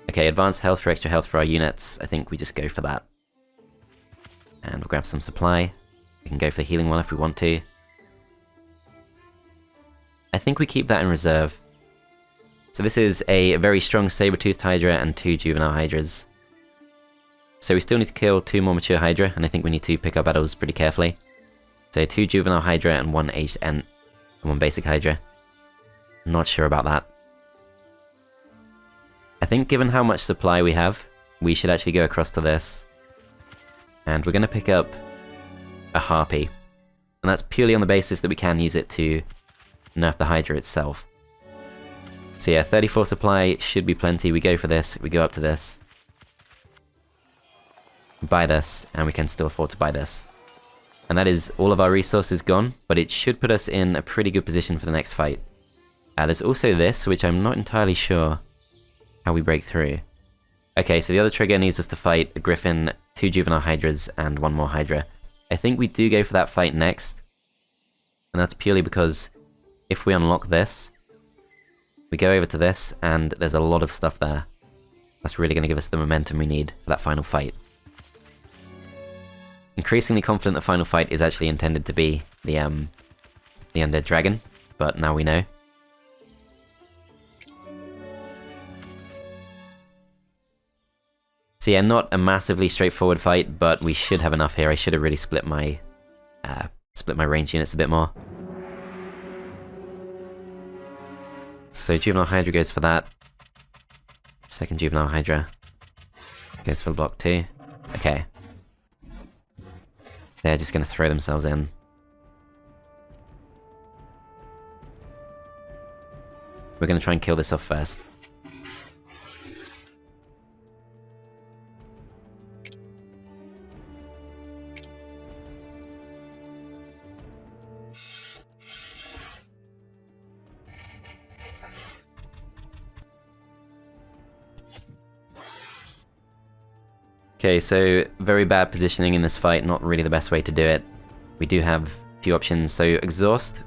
Okay, advanced health for extra health for our units. I think we just go for that. And we'll grab some supply. We can go for the healing one if we want to. I think we keep that in reserve. So this is a very strong saber-toothed Hydra and 2 juvenile Hydras. So we still need to kill 2 more mature Hydra, and I think we need to pick our battles pretty carefully. So 2 juvenile Hydra and 1 aged Ent, and 1 basic Hydra. Not sure about that. I think given how much supply we have, we should actually go across to this. And we're going to pick up a Harpy. And that's purely on the basis that we can use it to nerf the Hydra itself. So yeah, 34 supply should be plenty. We go for this, we go up to this. Buy this, and we can still afford to buy this. And that is all of our resources gone, but it should put us in a pretty good position for the next fight. There's also this, which I'm not entirely sure how we break through. Okay, so the other trigger needs us to fight a Griffon, 2 juvenile Hydras, and 1 more Hydra. I think we do go for that fight next, and that's purely because if we unlock this, we go over to this, and there's a lot of stuff there. That's really going to give us the momentum we need for that final fight. Increasingly confident the final fight is actually intended to be the Undead Dragon, but now we know. So yeah, not a massively straightforward fight, but we should have enough here. I should have really split my range units a bit more. So Juvenile Hydra goes for that. Second Juvenile Hydra goes for the block 2. Okay. They're just going to throw themselves in. We're going to try and kill this off first. Okay, so very bad positioning in this fight, not really the best way to do it. We do have a few options. So Exhaust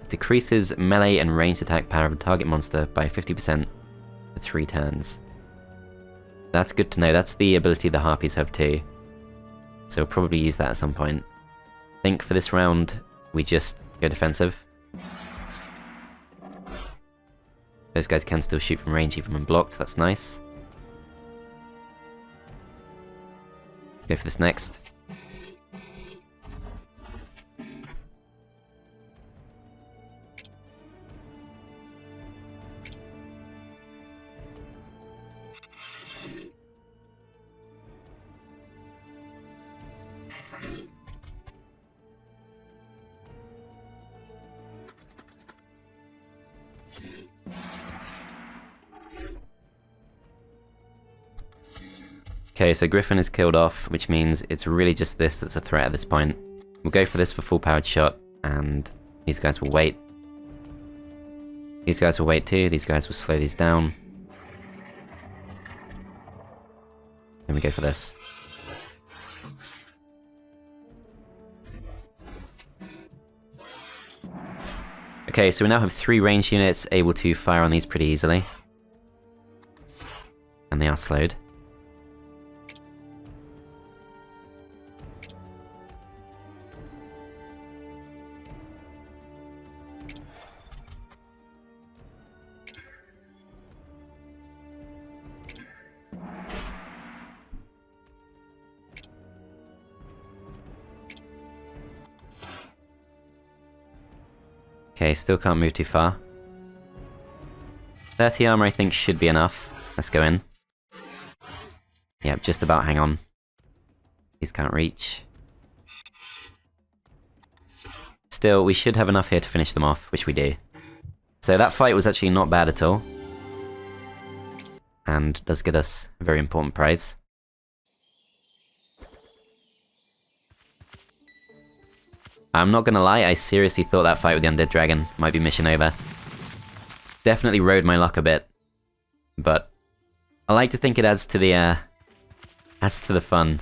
decreases melee and ranged attack power of a target monster by 50% for 3 turns. That's good to know. That's the ability the Harpies have too. So we'll probably use that at some point. I think for this round, we just go defensive. Those guys can still shoot from range even when blocked, so that's nice. Go for this next. Okay, so Griffon is killed off, which means it's really just this that's a threat at this point. We'll go for this for full powered shot, and these guys will wait. These guys will wait too, these guys will slow these down. Then we go for this. Okay, so we now have 3 range units able to fire on these pretty easily. And they are slowed. Okay, still can't move too far. 30 armor I think should be enough. Let's go in. Yep, just about, hang on. These can't reach. Still, we should have enough here to finish them off, which we do. So that fight was actually not bad at all. And does get us a very important prize. I'm not gonna lie, I seriously thought that fight with the Undead Dragon might be mission over. Definitely rode my luck a bit. But I like to think it adds to the fun,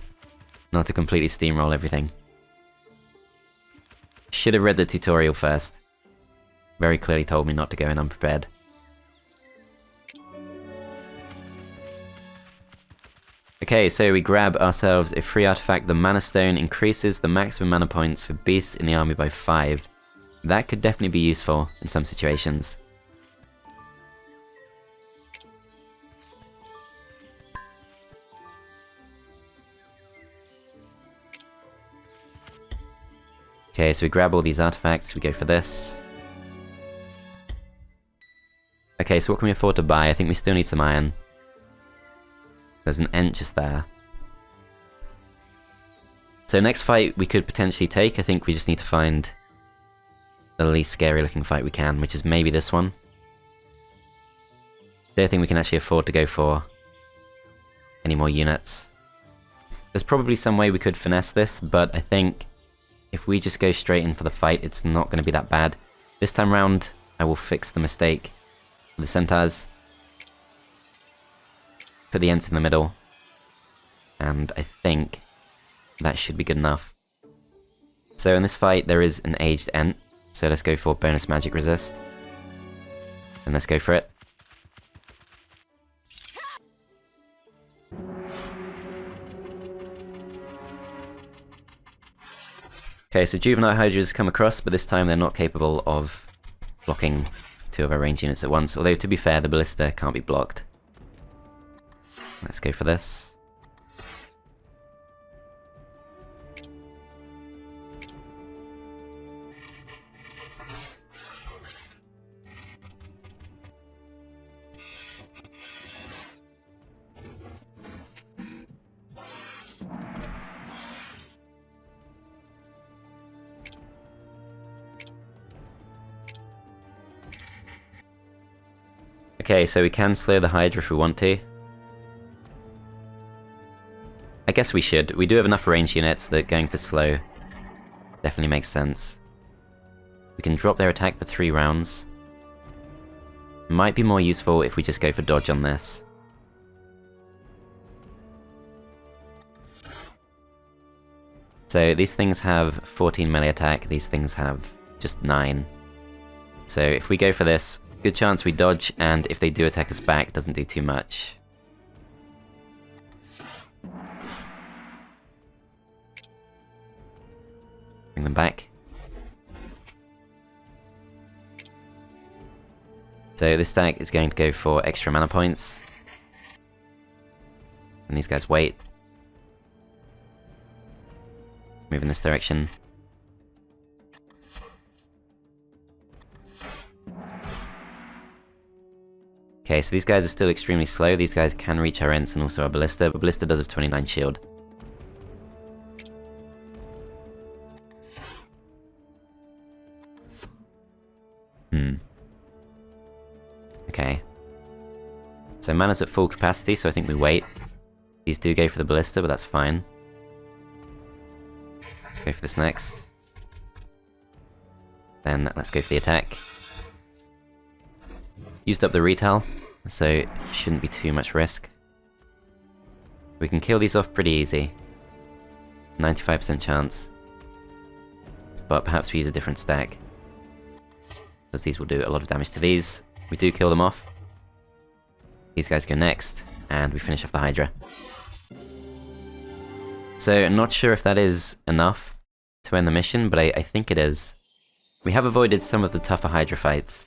not to completely steamroll everything. Should have read the tutorial first. Very clearly told me not to go in unprepared. Okay, so we grab ourselves a free artifact. The Mana Stone increases the maximum mana points for beasts in the army by 5. That could definitely be useful in some situations. Okay, so we grab all these artifacts, we go for this. Okay, so what can we afford to buy? I think we still need some iron. There's an Ent just there. So next fight we could potentially take. I think we just need to find the least scary looking fight we can, which is maybe this one. Don't think we can actually afford to go for any more units. There's probably some way we could finesse this, but I think if we just go straight in for the fight, it's not going to be that bad. This time round, I will fix the mistake with the centaurs. Put the Ents in the middle. And I think that should be good enough. So in this fight, there is an aged Ent. So let's go for bonus magic resist. And let's go for it. Okay, so Juvenile Hydras come across, but this time they're not capable of blocking 2 of our range units at once. Although, to be fair, the Ballista can't be blocked. Let's go for this. Okay, so we can slow the Hydra if we want to. I guess we should. We do have enough range units that going for slow definitely makes sense. We can drop their attack for 3 rounds. Might be more useful if we just go for dodge on this. So these things have 14 melee attack, these things have just 9. So if we go for this, good chance we dodge, and if they do attack us back, doesn't do too much. Bring them back. So this stack is going to go for extra mana points. And these guys wait. Move in this direction. Okay, so these guys are still extremely slow. These guys can reach our Ents and also our Ballista, but Ballista does have 29 shield. Okay. So mana's at full capacity, so I think we wait. These do go for the Ballista, but that's fine. Go for this next. Then let's go for the attack. Used up the retail, so it shouldn't be too much risk. We can kill these off pretty easy. 95% chance. But perhaps we use a different stack, because these will do a lot of damage to these. We do kill them off. These guys go next, and we finish off the Hydra. So, not sure if that is enough to end the mission, but I think it is. We have avoided some of the tougher Hydra fights.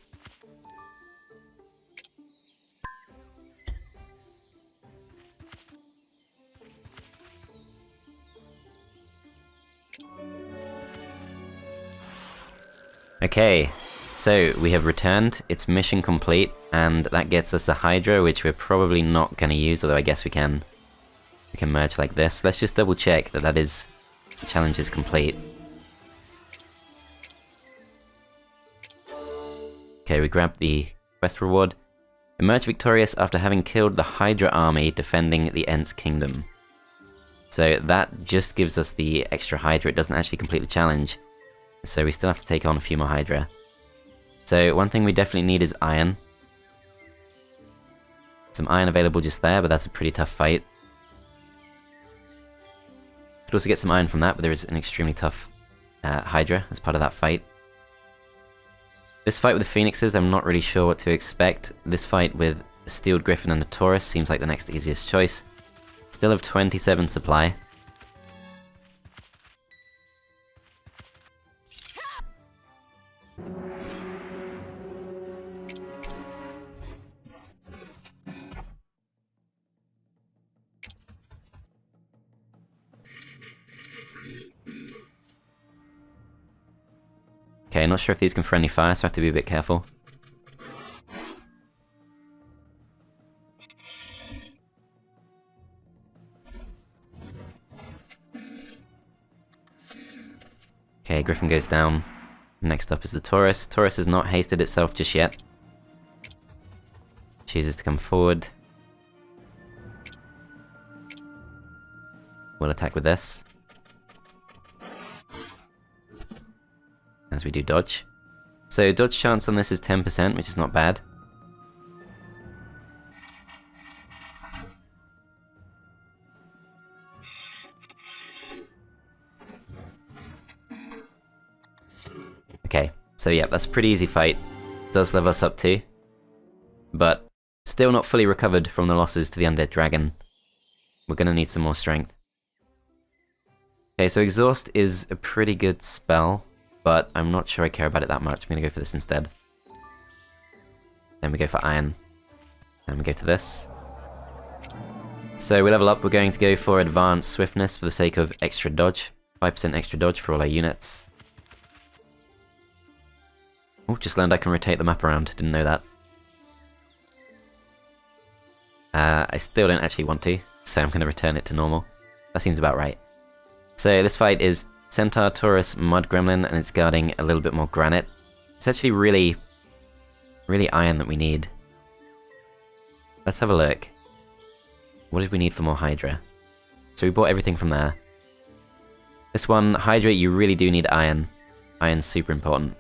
Okay, so we have returned, it's mission complete, and that gets us a Hydra, which we're probably not going to use, although I guess we can merge like this. Let's just double check that the challenge is complete. Okay, we grab the quest reward. Emerge victorious after having killed the Hydra army defending the Ents Kingdom. So that just gives us the extra Hydra, it doesn't actually complete the challenge. So we still have to take on a few more Hydra. So one thing we definitely need is iron. Some iron available just there, but that's a pretty tough fight. Could also get some iron from that, but there is an extremely tough Hydra as part of that fight. This fight with the Phoenixes, I'm not really sure what to expect. This fight with a Steeled Griffon and a Taurus seems like the next easiest choice. Still have 27 supply. Okay, not sure if these can friendly fire, so I have to be a bit careful. Okay, Griffon goes down. Next up is the Taurus. Taurus has not hasted itself just yet. Chooses to come forward. We'll attack with this. As we do dodge. So dodge chance on this is 10%, which is not bad. Okay, so yeah, that's a pretty easy fight. Does level us up too. But still not fully recovered from the losses to the Undead Dragon. We're gonna need some more strength. Okay, so Exhaust is a pretty good spell, but I'm not sure I care about it that much. I'm gonna go for this instead. Then we go for Iron. And we go to this. So we level up, we're going to go for Advanced Swiftness for the sake of extra dodge. 5% extra dodge for all our units. Oh, just learned I can rotate the map around, didn't know that. I still don't actually want to, so I'm going to return it to normal. That seems about right. So this fight is Centaur, Taurus, Mud Gremlin, and it's guarding a little bit more granite. It's actually really iron that we need. Let's have a look. What did we need for more Hydra? So we bought everything from there. This one, Hydra, you really do need iron. Iron's super important.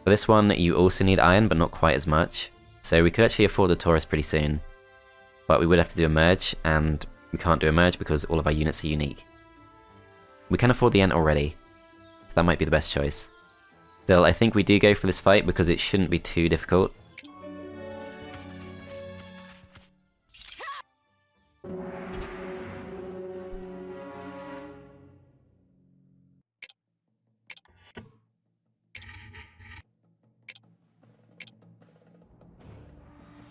For this one, you also need iron, but not quite as much. So we could actually afford the Taurus pretty soon. But we would have to do a merge, and we can't do a merge because all of our units are unique. We can afford the Ent already, so that might be the best choice. Still, I think we do go for this fight because it shouldn't be too difficult.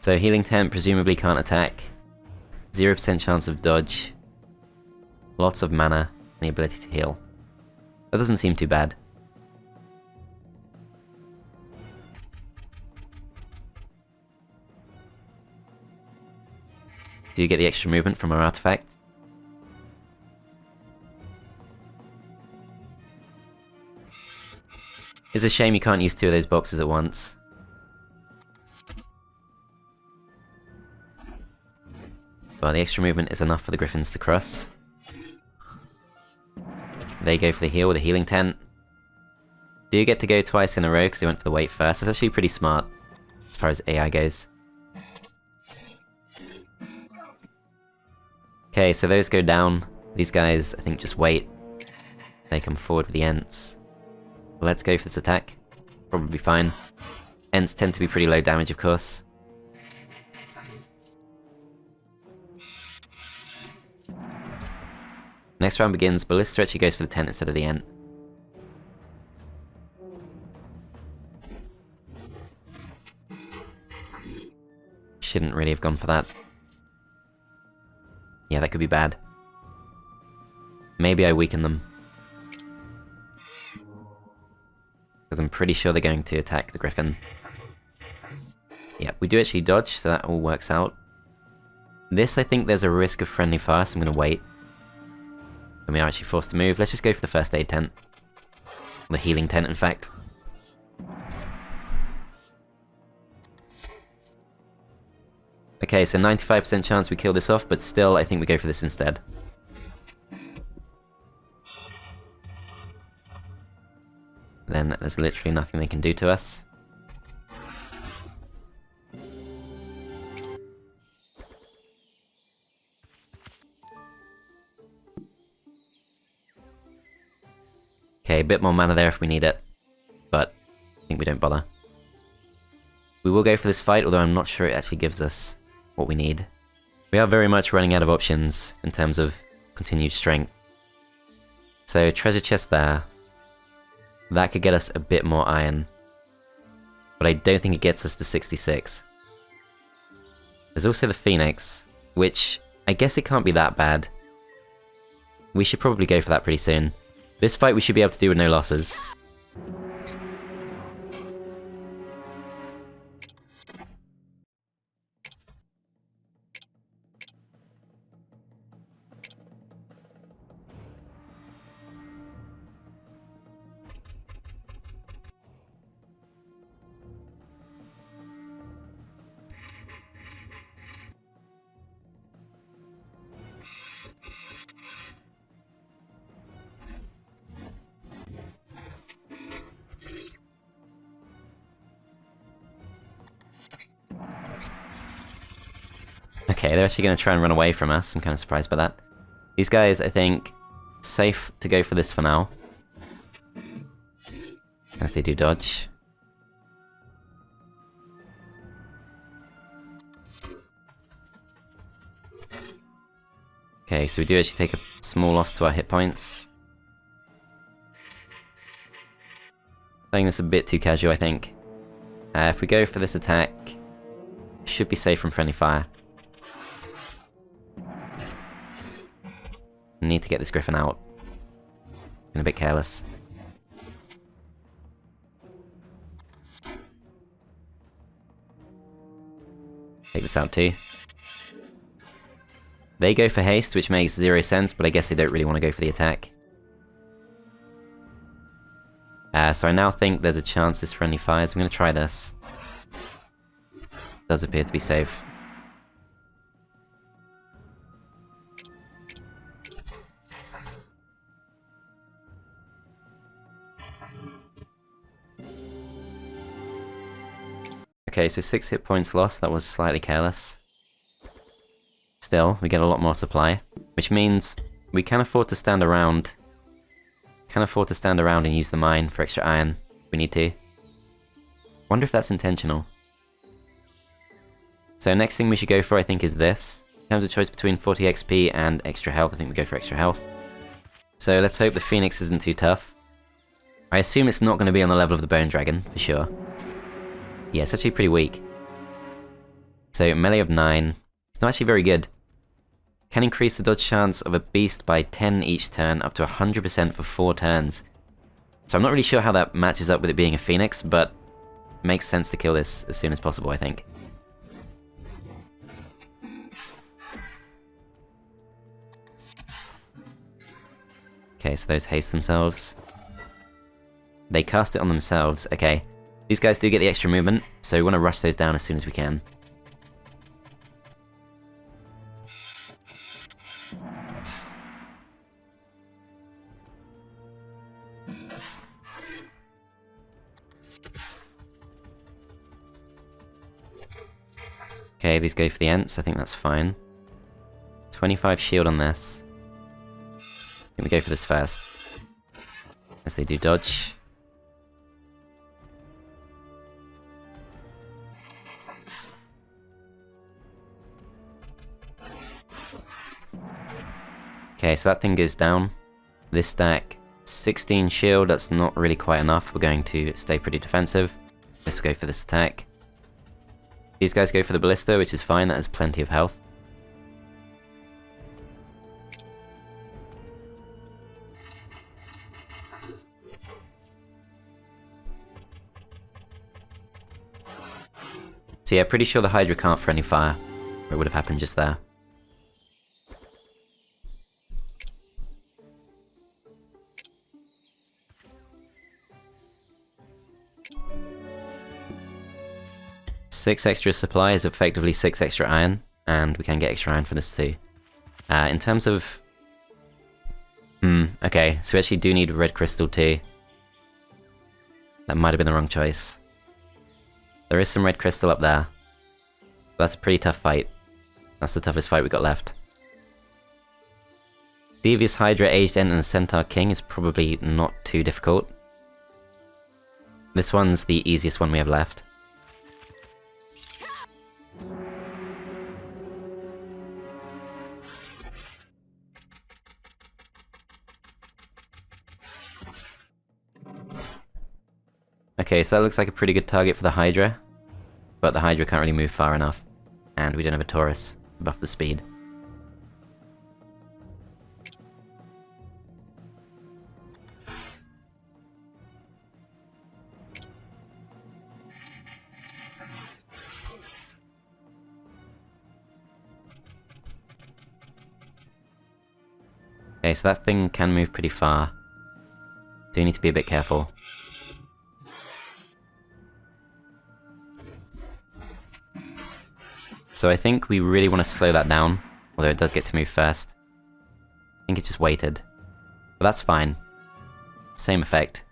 So Healing Tent presumably can't attack. 0% chance of dodge. Lots of mana, and the ability to heal. That doesn't seem too bad. Do you get the extra movement from our artifact? It's a shame you can't use 2 of those boxes at once. Well, the extra movement is enough for the Griffins to cross. They go for the heal with a Healing Tent. Do you get to go twice in a row because they went for the weight first? That's actually pretty smart, as far as AI goes. Okay, so those go down. These guys, I think, just wait. They come forward with the Ents. Let's go for this attack. Probably fine. Ents tend to be pretty low damage, of course. Next round begins, Ballista actually goes for the tent instead of the Ent. Shouldn't really have gone for that. Yeah, that could be bad. Maybe I weaken them. Because I'm pretty sure they're going to attack the Griffin. Yeah, we do actually dodge, so that all works out. This, I think there's a risk of friendly fire, so I'm going to wait. And we are actually forced to move. Let's just go for the first aid tent. The healing tent, in fact. Okay, so 95% chance we kill this off, but still, I think we go for this instead. Then there's literally nothing they can do to us. Okay, a bit more mana there if we need it, but I think we don't bother. We will go for this fight, although I'm not sure it actually gives us what we need. We are very much running out of options in terms of continued strength. So, treasure chest there. That could get us a bit more iron, but I don't think it gets us to 66. There's also the Phoenix, which I guess it can't be that bad. We should probably go for that pretty soon. This fight we should be able to do with no losses. Okay, they're actually going to try and run away from us. I'm kind of surprised by that. These guys, I think, safe to go for this for now. As they do dodge. Okay, so we do actually take a small loss to our hit points. Playing this a bit too casual, I think. If we go for this attack, should be safe from friendly fire. Need to get this Griffon out. Been a bit careless. Take this out too. They go for haste, which makes 0 sense, but I guess they don't really want to go for the attack. So I now think there's a chance this friendly fires. I'm going to try this. Does appear to be safe. Okay, so 6 hit points lost. That was slightly careless. Still, we get a lot more supply, which means we can afford to stand around. And use the mine for extra iron if we need to. Wonder if that's intentional. So next thing we should go for, I think, is this. In terms of choice between 40 XP and extra health, I think we go for extra health. So let's hope the Phoenix isn't too tough. I assume it's not going to be on the level of the Bone Dragon, for sure. Yeah, it's actually pretty weak. So melee of 9. It's not actually very good. Can increase the dodge chance of a beast by 10 each turn, up to 100% for 4 turns. So I'm not really sure how that matches up with it being a Phoenix, but it makes sense to kill this as soon as possible, I think. Okay, so those haste themselves. They cast it on themselves, okay. These guys do get the extra movement, so we want to rush those down as soon as we can. Okay, these go for the Ents, I think that's fine. 25 shield on this. I think we go for this first. As they do dodge. Okay, so that thing goes down. This stack, 16 shield, that's not really quite enough. We're going to stay pretty defensive. Let's go for this attack. These guys go for the Ballista, which is fine, that has plenty of health. So yeah, pretty sure the Hydra can't friendly fire, or it would have happened just there. Six extra supply is effectively 6 extra iron, and we can get extra iron for this too. In terms of... okay, so we actually do need red crystal too. That might have been the wrong choice. There is some red crystal up there. That's a pretty tough fight. That's the toughest fight we got left. Devious Hydra, Aged Ent, and Centaur King is probably not too difficult. This one's the easiest one we have left. Okay, so that looks like a pretty good target for the Hydra, but the Hydra can't really move far enough, and we don't have a Taurus to buff the speed. Okay, so that thing can move pretty far. Do need to be a bit careful. So I think we really want to slow that down, although it does get to move first. I think it just waited. But that's fine. Same effect.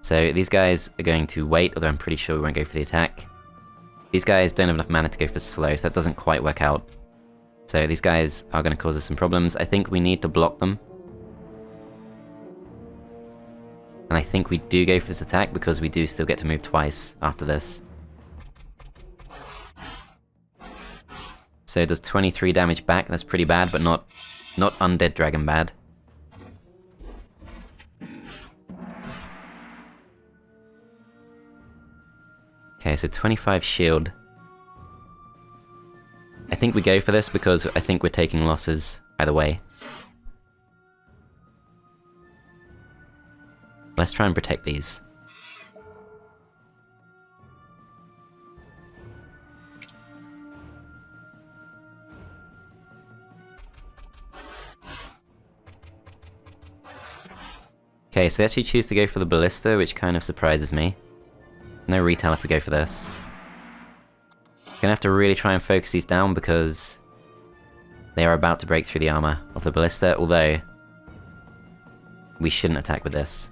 So these guys are going to wait, although I'm pretty sure we won't go for the attack. these guys don't have enough mana to go for slow, so that doesn't quite work out. So these guys are going to cause us some problems. I think we need to block them. And I think we do go for this attack because we do still get to move twice after this. So it does 23 damage back, that's pretty bad, but not undead dragon bad. Okay, so 25 shield. I think we go for this because I think we're taking losses either way. Let's try and protect these. Okay, so they actually choose to go for the ballista, which kind of surprises me. No retail if we go for this. Gonna have to really try and focus these down because they are about to break through the armor of the ballista, although we shouldn't attack with this.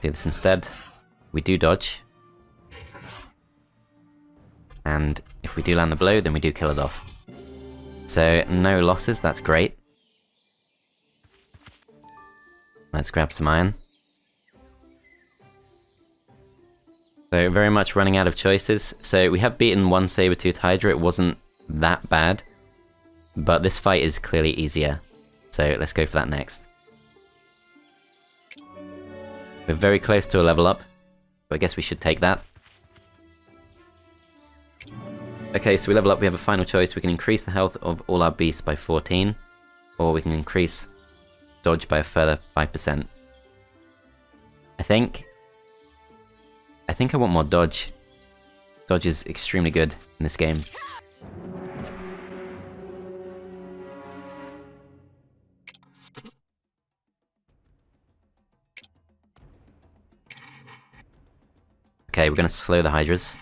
Do this instead. We do dodge. And if we do land the blow, then we do kill it off. So, no losses, that's great. Let's grab some iron. So, very much running out of choices. So, we have beaten one saber-toothed Hydra, it wasn't that bad. But this fight is clearly easier. So, let's go for that next. We're very close to a level up, but I guess we should take that. Okay, so we level up, we have a final choice. We can increase the health of all our beasts by 14, or we can increase dodge by a further 5%. I think I want more dodge. Dodge is extremely good in this game. Okay, we're gonna slow the Hydras.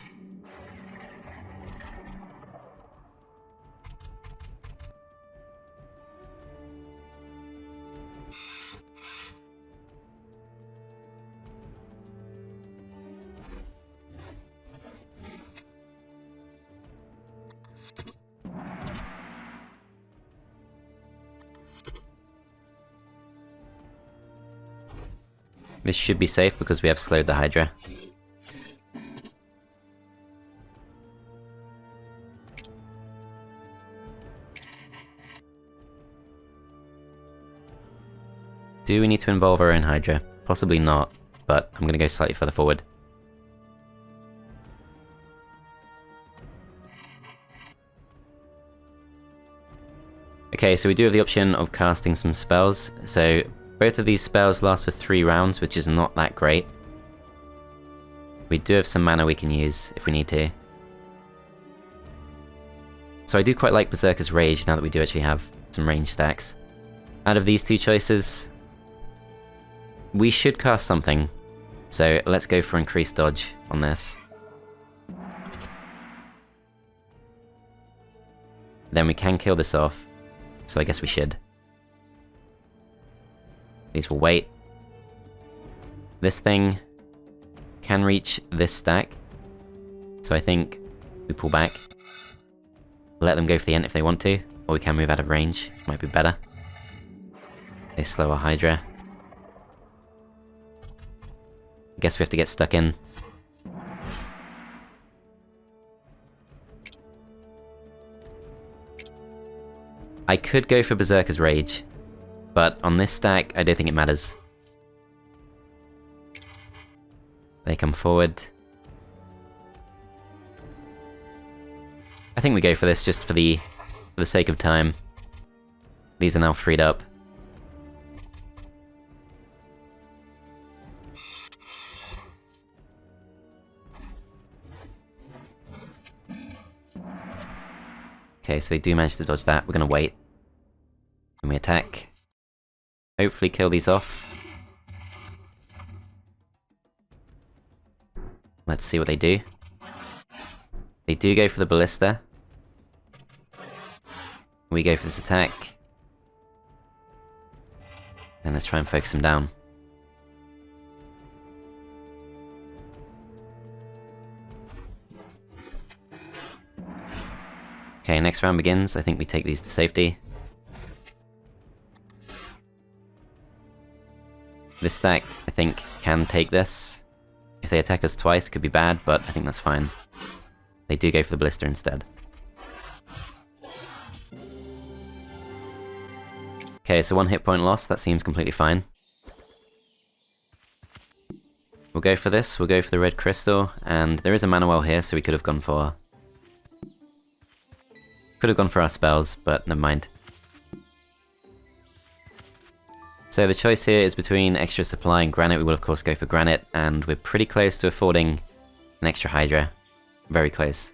This should be safe because we have slowed the Hydra. Do we need to involve our own Hydra? Possibly not, but I'm gonna go slightly further forward. Okay, so we do have the option of casting some spells. So both of these spells last for 3 rounds, which is not that great. We do have some mana we can use if we need to. So I do quite like Berserker's Rage now that we do actually have some range stacks. Out of these two choices, we should cast something. So let's go for increased dodge on this. Then we can kill this off. So I guess we should. These will wait. This thing can reach this stack. So I think we pull back. Let them go for the Ent if they want to. Or we can move out of range. Might be better. They slow our Hydra. I guess we have to get stuck in. I could go for Berserker's Rage, but on this stack, I don't think it matters. They come forward. I think we go for this just for the sake of time. These are now freed up. Okay, so they do manage to dodge that. We're gonna wait. And we attack. Hopefully kill these off. Let's see what they do. They do go for the ballista. We go for this attack. And let's try and focus them down. Okay, next round begins. I think we take these to safety. This stack, I think, can take this. If they attack us twice, could be bad, but I think that's fine. They do go for the blister instead. Okay, so 1 hit point loss, that seems completely fine. We'll go for this, we'll go for the red crystal, and there is a mana well here, so we could have gone for... Could have gone for our spells, but never mind. So the choice here is between extra supply and granite. We will of course go for granite, and we're pretty close to affording an extra Hydra. Very close.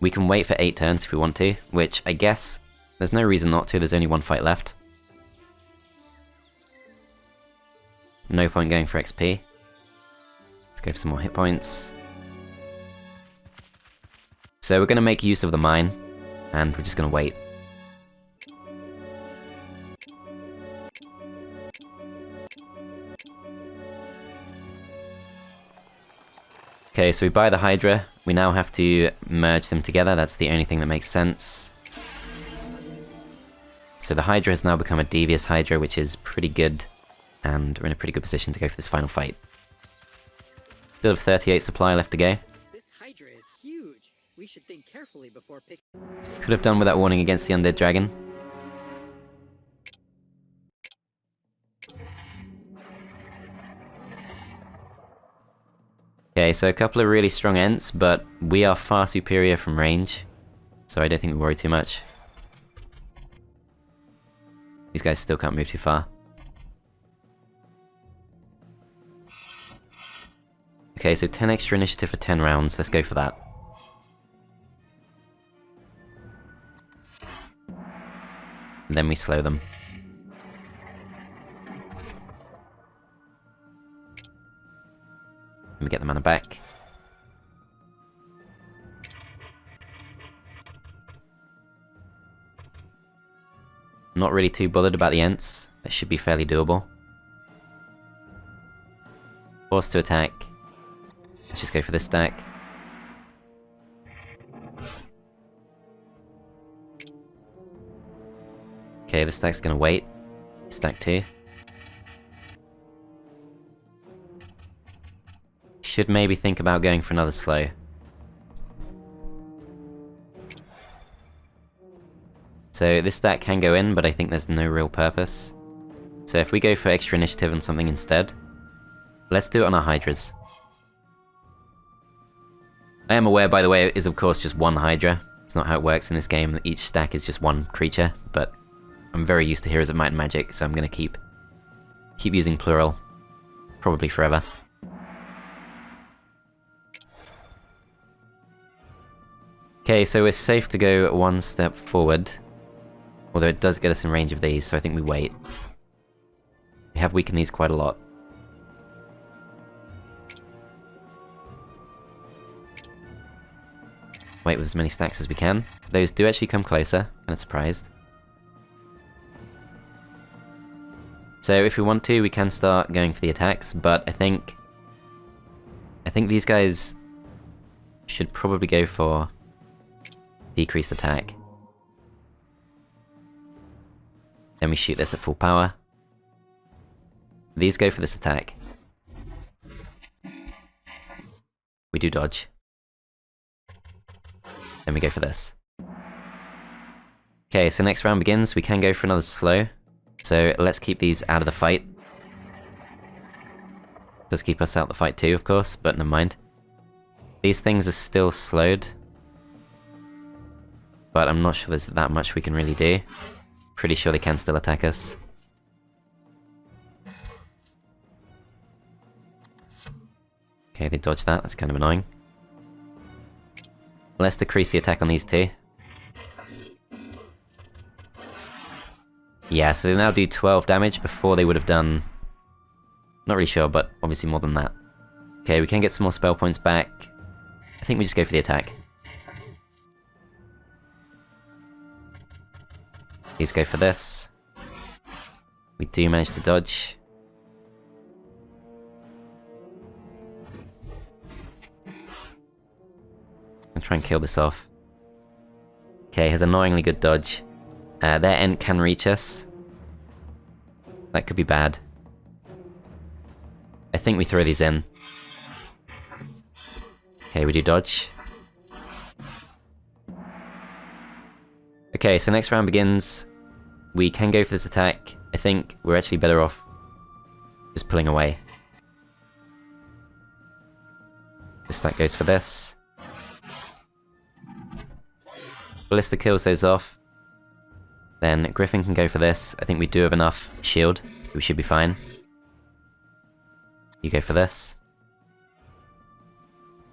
We can wait for 8 turns if we want to, which I guess there's no reason not to, there's only 1 fight left. No point going for XP. Let's go for some more hit points. So we're going to make use of the mine, and we're just going to wait. Okay, so we buy the Hydra. We now have to merge them together. That's the only thing that makes sense. So the Hydra has now become a Devious Hydra, which is pretty good. And we're in a pretty good position to go for this final fight. Still have 38 supply left to go. This Hydra is huge. We should think carefully before picking. Could have done without warning against the Undead Dragon. Okay, so a couple of really strong Ents, but we are far superior from range, so I don't think we worry too much. These guys still can't move too far. Okay, so 10 extra initiative for 10 rounds, let's go for that. And then we slow them. We get the mana back. Not really too bothered about the Ents. That should be fairly doable. Forced to attack. Let's just go for this stack. Okay, this stack's gonna wait. Stack 2. Should maybe think about going for another slow. So this stack can go in, but I think there's no real purpose. So if we go for extra initiative and something instead, let's do it on our Hydras. I am aware, by the way, it is of course just 1 Hydra. It's not how it works in this game, each stack is just 1 creature, but I'm very used to Heroes of Might and Magic, so I'm gonna keep using plural. Probably forever. Okay, so we're safe to go 1 step forward. Although it does get us in range of these, so I think we wait. We have weakened these quite a lot. Wait with as many stacks as we can. Those do actually come closer, and I'm surprised. So if we want to, we can start going for the attacks, but I think these guys should probably go for decreased attack. Then we shoot this at full power. These go for this attack. We do dodge. Then we go for this. Okay, so next round begins. We can go for another slow. So let's keep these out of the fight. Does keep us out of the fight too, of course, but never mind. These things are still slowed. But I'm not sure there's that much we can really do. Pretty sure they can still attack us. Okay, they dodged that, that's kind of annoying. Let's decrease the attack on these 2. Yeah, so they now do 12 damage before they would have done... Not really sure, but obviously more than that. Okay, we can get some more spell points back. I think we just go for the attack. These go for this. We do manage to dodge. I'll try and kill this off. Okay, has annoyingly good dodge. Their Ent can reach us. That could be bad. I think we throw these in. Okay, we do dodge. Okay, so next round begins. We can go for this attack. I think we're actually better off just pulling away. This stack goes for this. Ballista kills those off. Then Griffon can go for this. I think we do have enough shield. We should be fine. You go for this.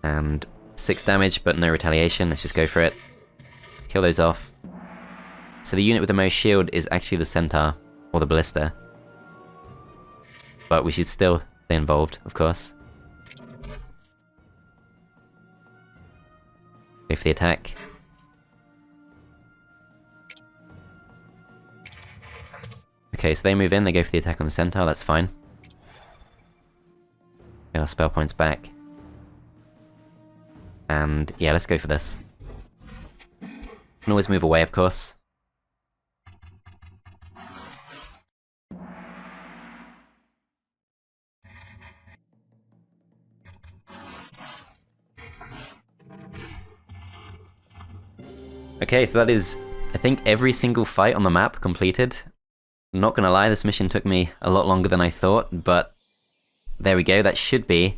And 6 damage, but no retaliation. Let's just go for it. Kill those off. So the unit with the most shield is actually the Centaur, or the Ballista. But we should still stay involved, of course. Go for the attack. Okay, so they move in, they go for the attack on the Centaur, that's fine. Get our spell points back. And yeah, let's go for this. Can always move away, of course. Okay, so that is, I think, every single fight on the map completed. Not gonna lie, this mission took me a lot longer than I thought, but there we go, that should be,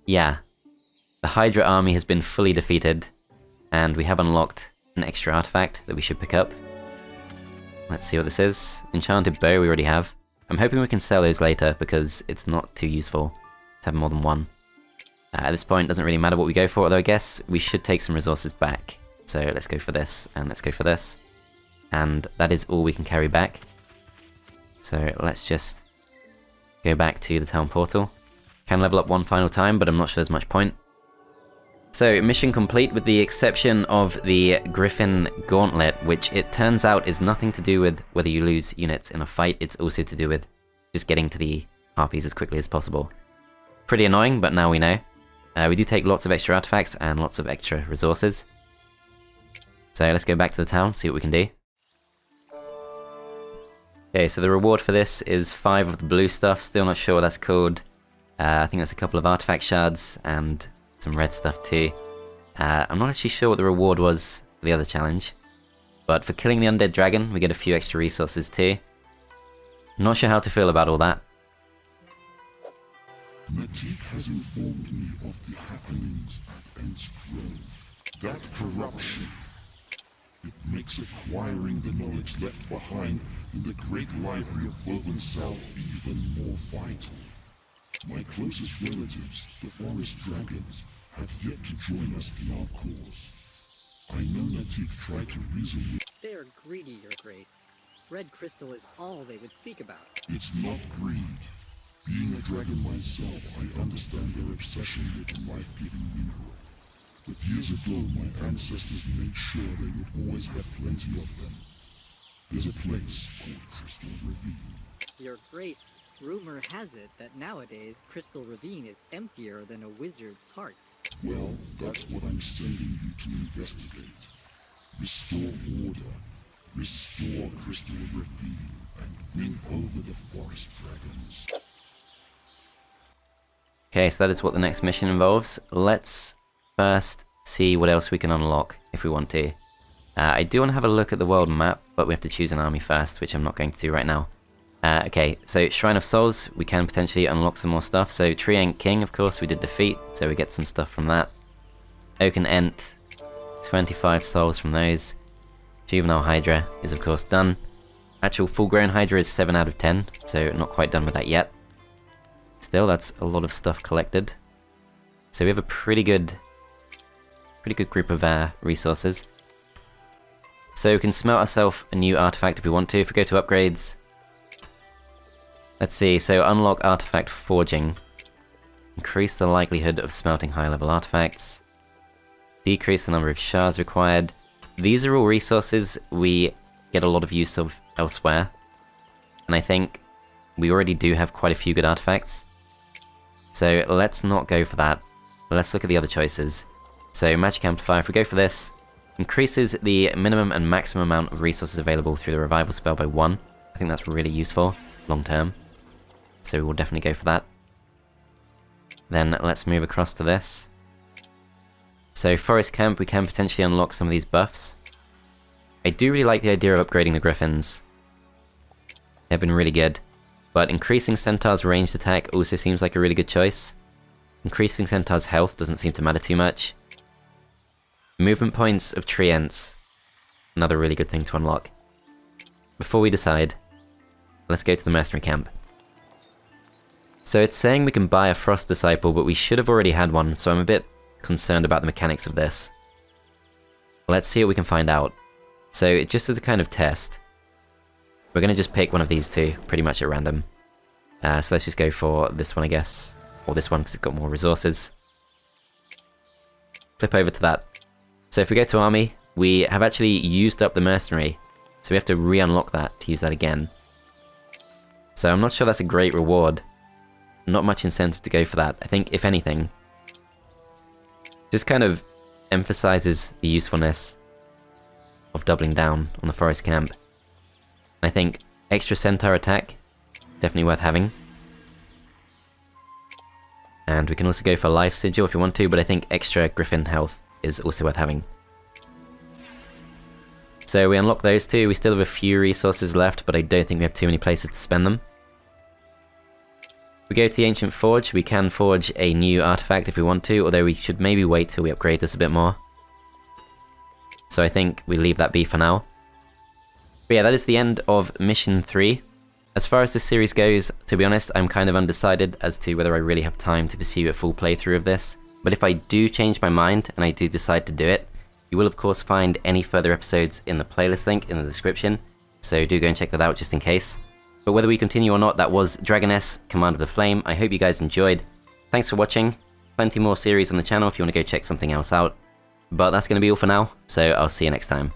yeah. The Hydra army has been fully defeated, and we have unlocked an extra artifact that we should pick up. Let's see what this is. Enchanted bow we already have. I'm hoping we can sell those later, because it's not too useful to have more than one. At this point, it doesn't really matter what we go for, although I guess we should take some resources back. So let's go for this, and let's go for this. And that is all we can carry back. So let's just go back to the town portal. Can level up one final time, but I'm not sure there's much point. So mission complete with the exception of the Griffon Gauntlet, which it turns out is nothing to do with whether you lose units in a fight, it's also to do with just getting to the Harpies as quickly as possible. Pretty annoying, but now we know. We do take lots of extra artifacts and lots of extra resources. So let's go back to the town, see what we can do. Okay, so the reward for this is 5 of the blue stuff, still not sure what that's called. I think that's a couple of artifact shards and some red stuff too. I'm not actually sure what the reward was for the other challenge. But for killing the undead dragon, we get a few extra resources too. Not sure how to feel about all that. Natiq has informed me of the happenings at Ents Grove. That corruption. It makes acquiring the knowledge left behind in the great library of Woven Cell even more vital. My closest relatives, the forest dragons, have yet to join us in our cause. I know Natiq tried to reason with... They are greedy, Your Grace. Red crystal is all they would speak about. It's not greed. Being a dragon myself, I understand their obsession with the life-giving mineral. But years ago, my ancestors made sure they would always have plenty of them. There's a place called Crystal Ravine. Your Grace, rumor has it that nowadays Crystal Ravine is emptier than a wizard's heart. Well, that's what I'm sending you to investigate. Restore order, restore Crystal Ravine, and win over the forest dragons. Okay, so that is what the next mission involves. Let's first see what else we can unlock if we want to. I do want to have a look at the world map, but we have to choose an army first, which I'm not going to do right now. Okay, so Shrine of Souls, we can potentially unlock some more stuff. So Tree Ent King, of course, we did defeat, so we get some stuff from that. Oaken Ent, 25 souls from those. Juvenile Hydra is of course done. Actual full-grown Hydra is 7 out of 10, so not quite done with that yet. Still, that's a lot of stuff collected. So we have a pretty good group of resources. So we can smelt ourselves a new artifact if we want to. If we go to upgrades, let's see, so unlock artifact forging. Increase the likelihood of smelting high level artifacts. Decrease the number of shards required. These are all resources we get a lot of use of elsewhere. And I think we already do have quite a few good artifacts. So let's not go for that. Let's look at the other choices. So Magic Amplifier, if we go for this, Increases the minimum and maximum amount of resources available through the revival spell by 1. I think that's really useful, long term. So we'll definitely go for that. Then let's move across to this. So Forest Camp, we can potentially unlock some of these buffs. I do really like the idea of upgrading the Griffons. They've been really good. But increasing Centaur's ranged attack also seems like a really good choice. Increasing Centaur's health doesn't seem to matter too much. Movement points of Tree Ents. Another really good thing to unlock. Before we decide, let's go to the mercenary camp. So it's saying we can buy a Frost Disciple, but we should have already had one, so I'm a bit concerned about the mechanics of this. Let's see what we can find out. So just as a kind of test, we're going to just pick one of these two, pretty much at random. So let's just go for this one, I guess. Or this one, because it's got more resources. Flip over to that. So if we go to army, we have actually used up the mercenary. So we have to re-unlock that to use that again. So I'm not sure that's a great reward. Not much incentive to go for that. I think, if anything, just kind of emphasizes the usefulness of doubling down on the forest camp. I think extra centaur attack, definitely worth having. And we can also go for life sigil if you want to, but I think extra griffin health is also worth having. So we unlock those two. We still have a few resources left, but I don't think we have too many places to spend them. We go to the Ancient Forge. We can forge a new artifact if we want to, although we should maybe wait till we upgrade this a bit more. So I think we leave that be for now. But yeah, that is the end of Mission 3. As far as this series goes, to be honest, I'm kind of undecided as to whether I really have time to pursue a full playthrough of this. But if I do change my mind, and I do decide to do it, you will of course find any further episodes in the playlist link in the description, so do go and check that out just in case. But whether we continue or not, that was Dragoness, Command of the Flame. I hope you guys enjoyed. Thanks for watching. Plenty more series on the channel if you want to go check something else out. But that's going to be all for now, so I'll see you next time.